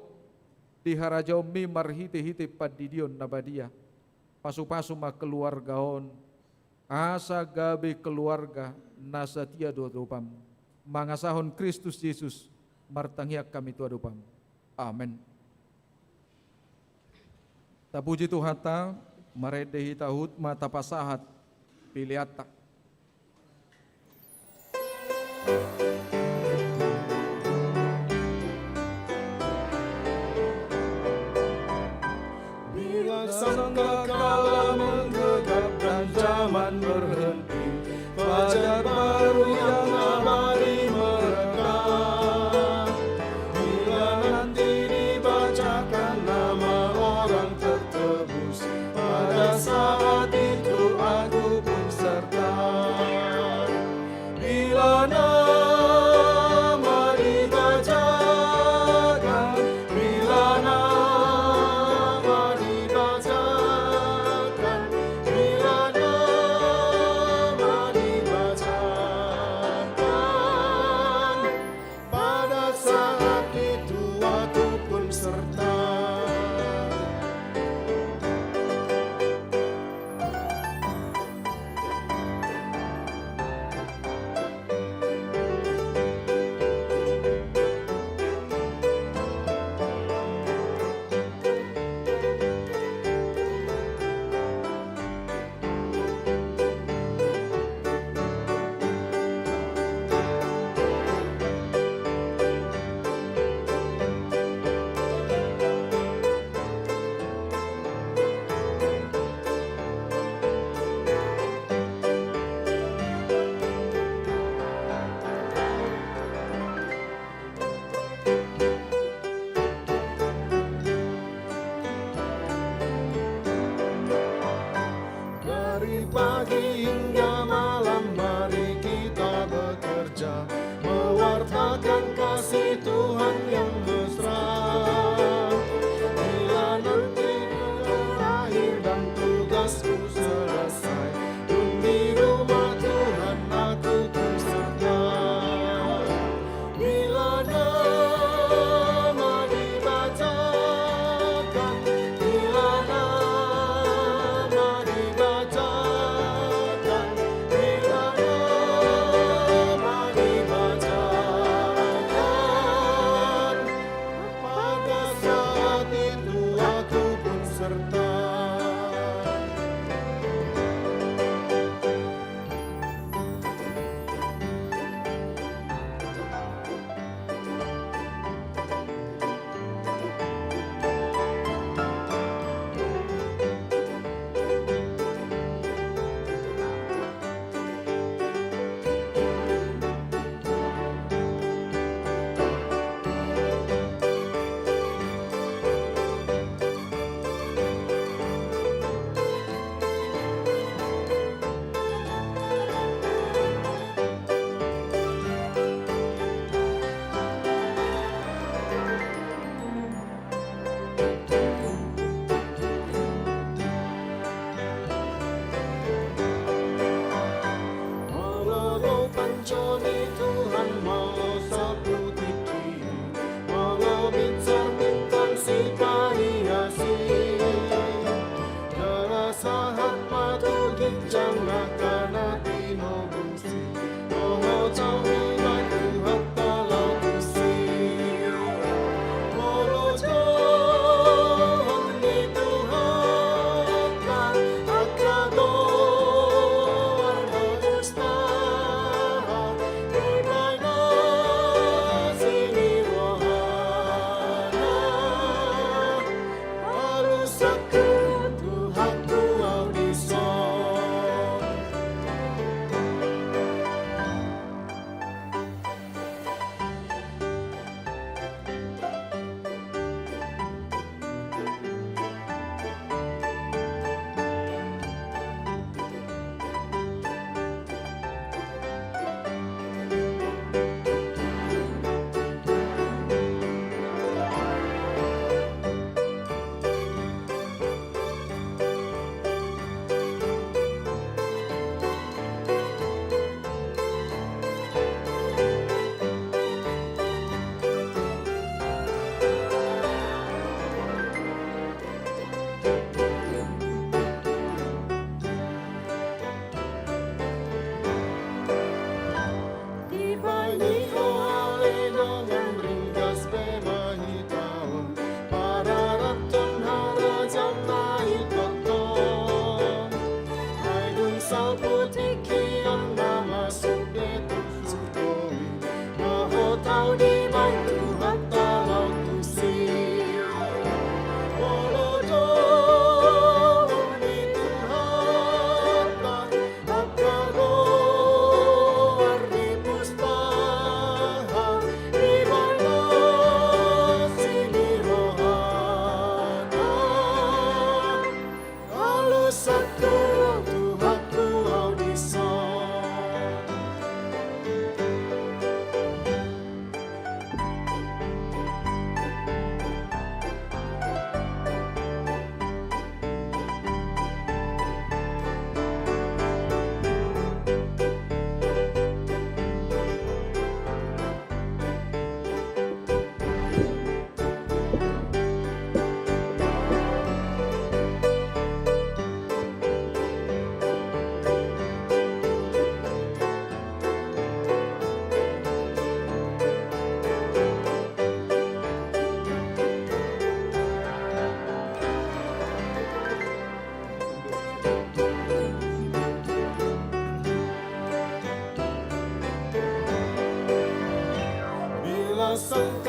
di harajaw mi marhite-hite padidion nabadia. Pasu-pasu ma keluargaon, asa gabe keluarga nasa tia dua dupam. Mangasahon Kristus Yesus martanghiak kami tua dupam. Amin. Tapuji Tuhata, maredehi tahut mata pasahat piliata. Sangkakala menggegap dan zaman berhenti, fajar baru yang abadi merekam. Bila nanti dibacakan nama orang tertebus, pada saat itu aku pun serta. Bila nama dibacakan, bila nama dibacakan, bila nama dibacakan, pada saat itu aku pun serta. Dari pagi hingga malam mari kita bekerja, mewartakan kasih Tuhan yang mesra. Bila nanti berakhir dan tugasku selesai, pun di rumah Tuhan aku pun serta. Bila nama dibacakan, bila nama dibacakan, bila nama dibacakan, pada saat itu aku pun serta.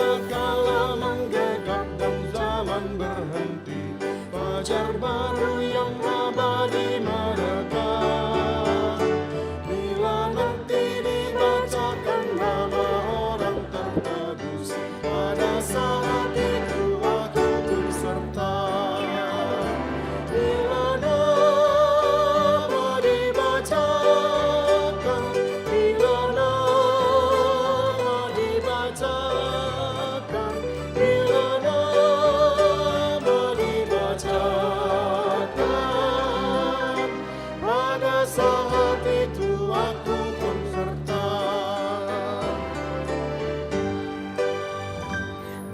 manakala menggegap dan zaman berhenti, fajar baru yang abadi merekah. Bila nanti dibacakan nama orang tertebus, pada saat itu aku turut serta. Bila nama dibacakan, bila nama dibacakan, bila nama dibacakan, pada saat itu aku pun serta.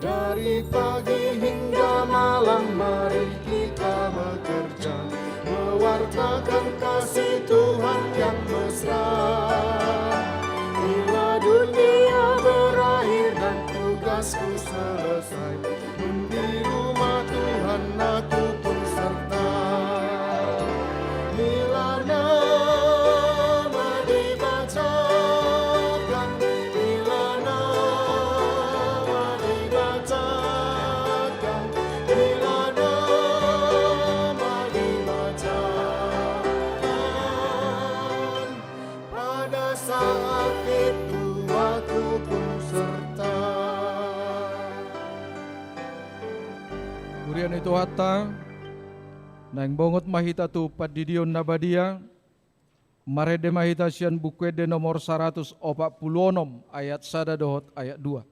Dari pagi hingga malam mari kita bekerja, mewartakan kasih Tuhan yang mesra. Bila dunia berakhir dan tugasku selesai, di rumah Tuhan aku pun serta. Bila nama dibacakan, bila nama dibacakan, bila nama dibacakan, pada saat itu aku pun serta. Burian itu hatta, nang bongot mahita tu padidion nabadia, marede mahita sian bukwede nomor 146 ayat 1 dohot ayat 2.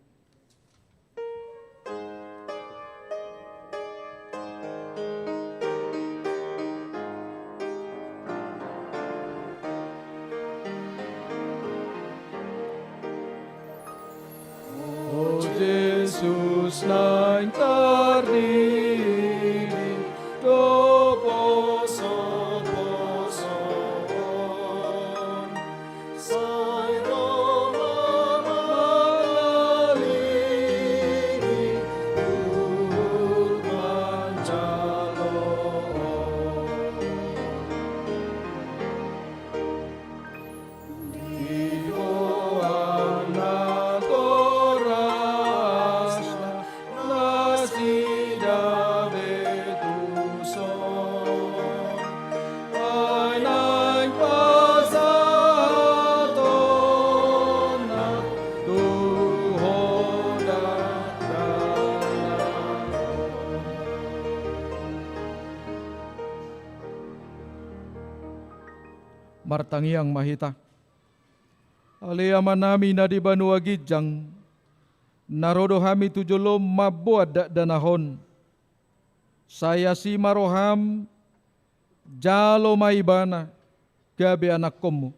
Oh Jesus nang tardiri do poso-posoon, sai Roma malaliri luhur manjaloon. Di Yohana Toras nasida betuson, ay nagpasaton na tuhod at dalan. Martangiang mahita, aliaman nami na di banuagidjang, narodo hami tujulom mabuad danahon. Saya si maroham, jalo maibana, gabi anak komu.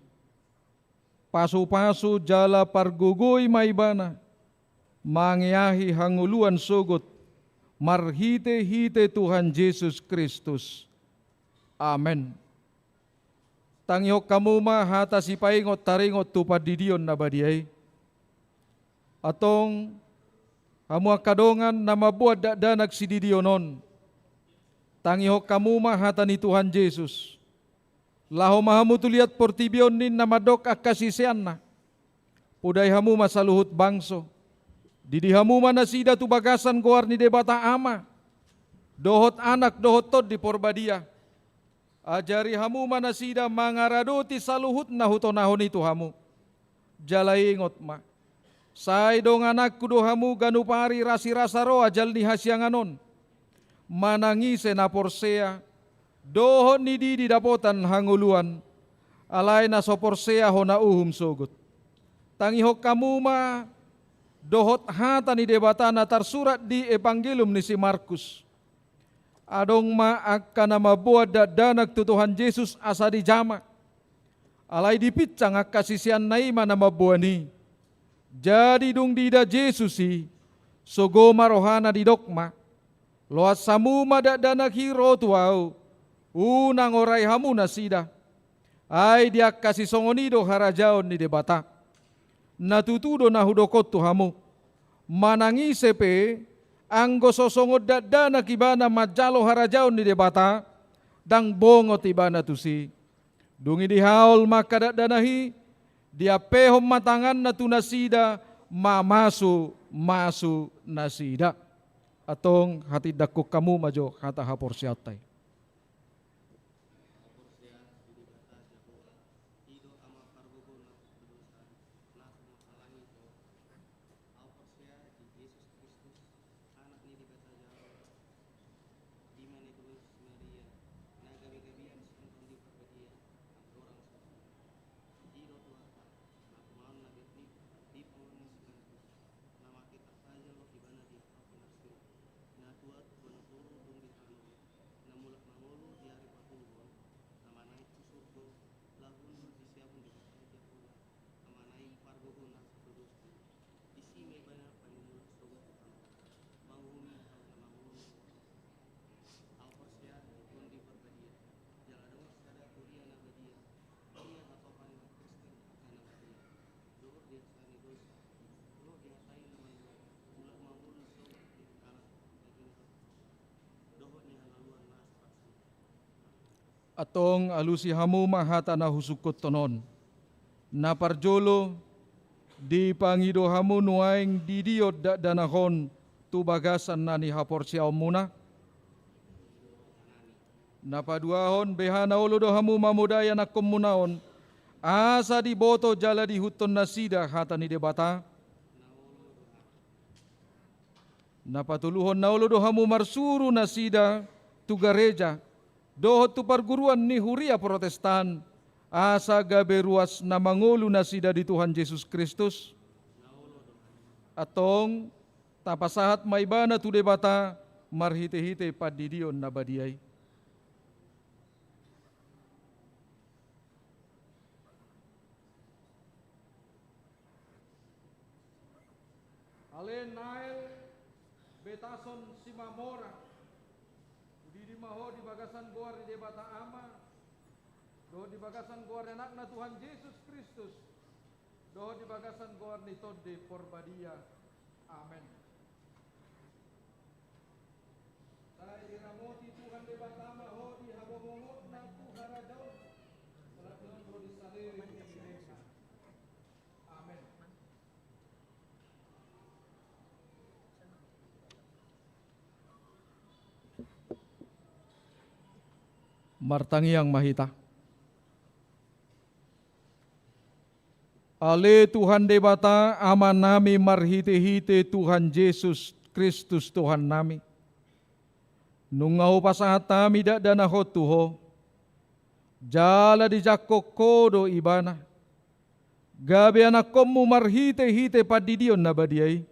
Pasu-pasu jala pargugoy maibana, mangyahi hanguluan sugot, marhite-hite Tuhan Yesus Kristus. Amen. Tangyok kamu ma hata si paingot taringot tupad didion na badiyay. Atong hamu kadongan na mabuad danak si didionon. Tangyok kamu ma hata ni Tuhan Yesus. Laho mahamu tuliat portibion nin na madok akasisian na. Puday hamu masaluhut bangso. Didi hamu manasida tu bagasan goar ni debata ama. Dohot anak dohot tod di porbadia. Ajari hamu manasida mangaradoti saluhut na hutonahon itu hamu. Jalai ingot ma. Say dong anakku do hamu ganupari rasi-rasa ro ajal ni hasyanganon. Manangise na porsea. Dohon ni di dapotan hanguluan. Alay na so porsea hona uhum sugut. Tangihok kamu ma. Dohot hata ni debata na tarsurat di Evangelium ni si Markus. Adong ma akan nama buat danak tu Tuhan Yesus asa di jama. Alai dipicang akasisian naima nama buani. Jadi dung dida Yesus si sogoma rohana di dokma. Loat samuma danak hiro tuau. Unang orai hamu nasida. Ai dia kasih songonido harajaon ni debata. Natutudo na hudokot tu hamu. Manangi sepe anggo sosongod dana kibana majalo harajaon ni debata dang bongot ibana tusi. Dungi di haul maka danahi dia pehom matangan na tunasida mamasu masu nasida. Atong hati dakuk kamu majo kata hapor siatai. Atong alusi hamu mahata na husukot tonon. Na parjolo di pangido hamu nuaing didiot danahon tu bagasan nani hapor siaw muna. Na paduahon behana uludo hamu mamudaya na komunaon asa di boto jala di huton nasida hata ni debata. Na patuluhon na uludo hamu marsuru nasida tu gareja. Dohot tu perguruan ni Huria Protestan, asa gabe ruas na mangulu na sida di Tuhan Yesus Kristus. Atong tapasahat maibana tu debata marhite-hite padidion na badiay. Alen nael betason simamora. Di maho di bagasan goar di debata ama, doh di bagasan goar anak na Tuhan Yesus Kristus, doh di bagasan goar ni tode porbadia. Amen. Saya diramoti Tuhan debata ama ho di habongot na Tuhan rajau, selatuan doh di saliri di desa. Amen. Martangiang mahita. Ale Tuhan debata ama nami marhite-hite Tuhan Yesus Kristus Tuhan nami. Nungau pasahat nami dak danahot tuho. Jala di jakok kodo ibana. Gabe anak komu marhite-hite padidion na badiay.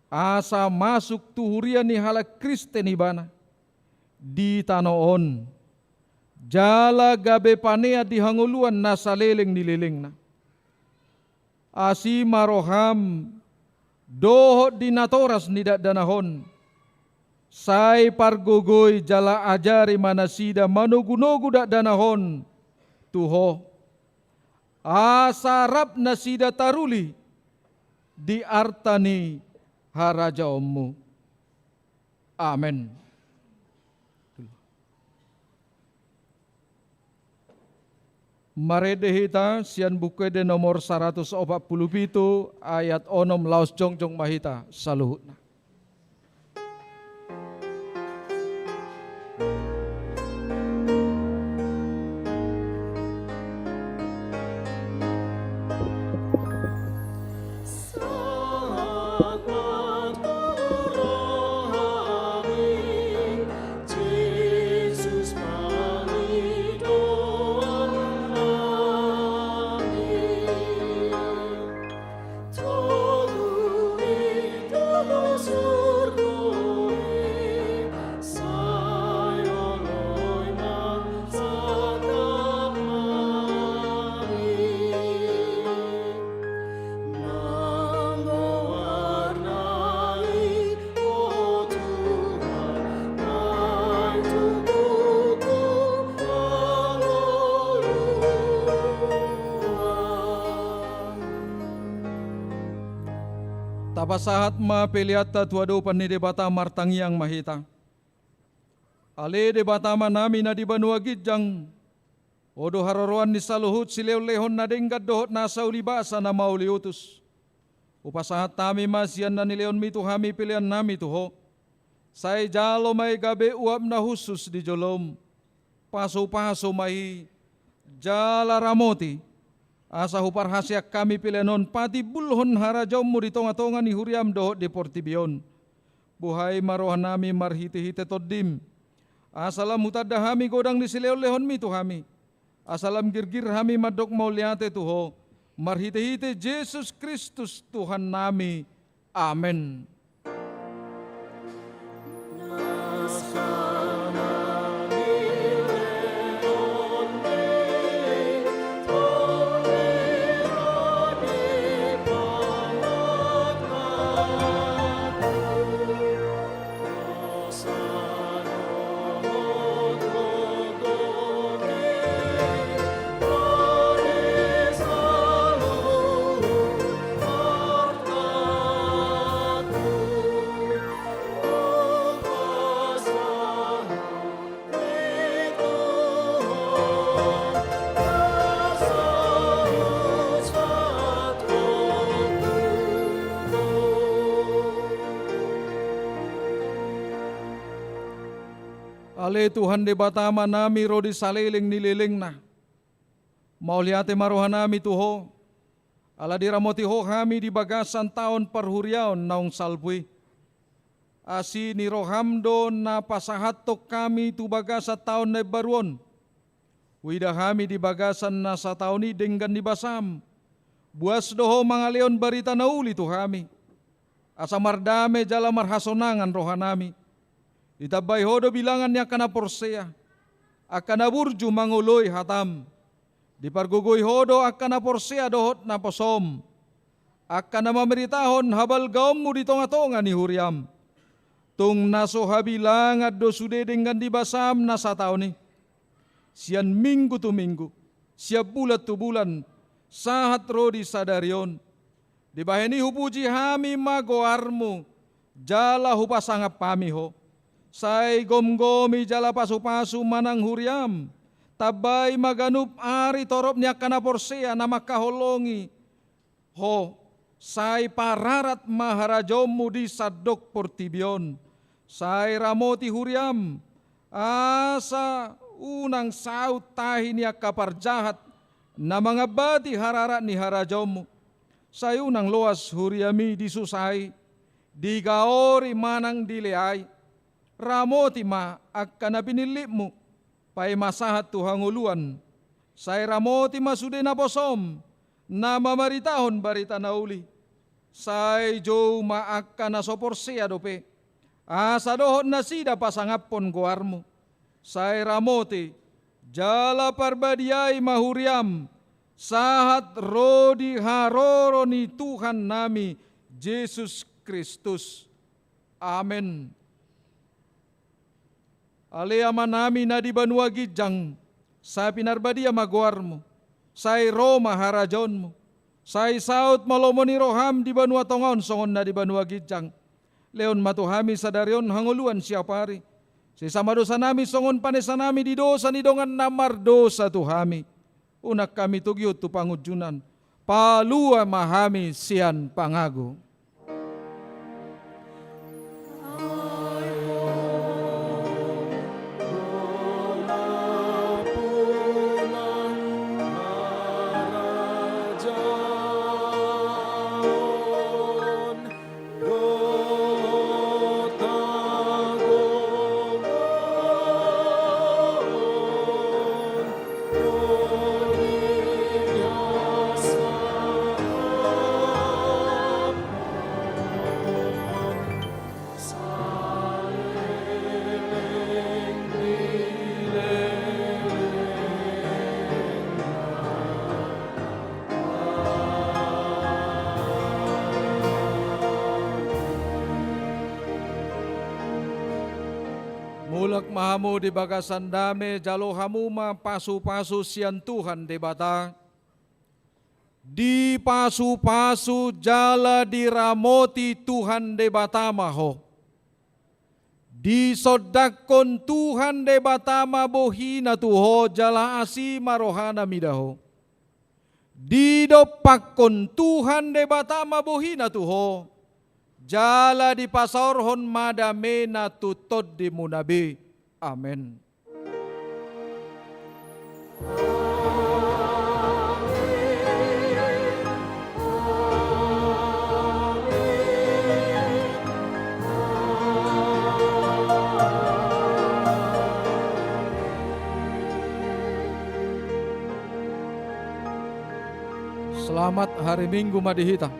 Asa masuk tuhurian ni halak Kristen ibana. Di tanoon. Jala gabe panea di hanguluan na saleleng nileleng na. Asi maroham dohot di natoras nidak danahon. Sai pargogoy jala ajari manasida manugunogu dak danahon. Tuho. Asarap nasida taruli di artani haraja ommu. Amen. Maredehita sian bukede nomor 147 ayat onom laos jongjong mahita saluhutna. Tapasahat ma peliata tuado pani debata martangiang mahita. Ale debata manami na di banua gidjang. Odo haroroan ni saluhut sileo lehon na denggad dohot na sauli basa na mauli utus. Upasahat tami masian na nileon mi Tuhami pilihan nami Tuho. Say jalo may gabi uap na husus di jolom. Paso-paso may jala ramoti. Asa hupar hasyak kami pilenon pati bulhon harajom mo di tonga-tonga ni huriam dohot di portibion. Buhay marohan nami marhiti-hiti toddim. Asalam hutad hami godang di sileon-lehon mi Tuhami. Asalam girgir hami madok mauliate Tuho. Marhiti-hiti Yesus Kristus Tuhan nami. Amen. Ale Tuhan de batama nami rodi saliling nililing na. Mauliate marohan nami Tuho. Ala diramoti ho kami di bagasan taon parhuriaon naong salpui. Asi ni rohamdo na pasahatok kami tu bagasa taon na baruon. Wida kami di bagasan na sa taon ni denggan di basam. Buas doho mga leon barita na uli tu kami. Asa mardame jala marhasonangan rohanami. Itabay hodo bilangan niya kana porsea. Akana burju manguloy hatam. Di pargugoy hodo akana porsea dohot na posom. Akana mameritahon habal gaom mo di tonga-tonga ni huriam. Tung naso habilangat do sude dengan di basam na sa taon ni. Sian minggu tu minggu. Siap bulat tu bulan. Sahat rodi sadarion. Di baheni hupuji hami magoarmu. Jala hupasangap pami ho. Say gom-gomi jala pasu-pasu manang huriam. Tabay maganup ari torop niya kana porsea na makaholongi. Ho, say pararat maharajomu di sadok portibion. Say ramoti huriam. Asa unang saut tahi niya kaparjahat na mga bati hararat ni harajomu. Say unang loas huriami di susay. Di gaori manang dileay. Ramoti ma akan pinili mo, pay masahat tuhang uluan. Say ramoti ma sude na posom, na mamaritahon barita na uli. Say jo ma akan na soporsia dope, asa dohot na sida pasangapon goarmo. Say ramoti, jala parbadiay mahuriam, sahat rodi haroro ni Tuhan nami, Yesus Kristus. Amen. Aleaman nami na di banua gijang, sa pinarbadia maguarmo, say Roma harajon mo, say saut malomo ni roham di banua tongon songon na di banua gijang, leon matuhami sa darion hanguluan siya pari, si sama dosa nami songon panesa nami di dosa ni dongan namar dosa tuhami, unak kami tugyot tu pangujunan, palua mahami sian pangago. Mulak mahamu di bagasan dame jalo hamuma pasu-pasu sian Tuhan di bata. Di pasu-pasu jala diramoti Tuhan de batama ho. Di sodakon Tuhan de batama bohina tuho jala asi marohana midaho. Didopakon Tuhan debata mabohina tuho. Jala di pasaurhon madamena tutod di munabi. Amin. Selamat hari Minggu Madihita.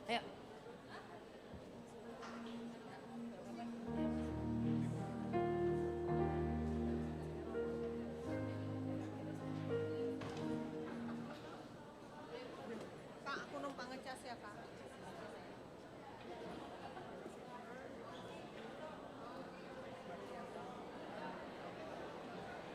Ayo.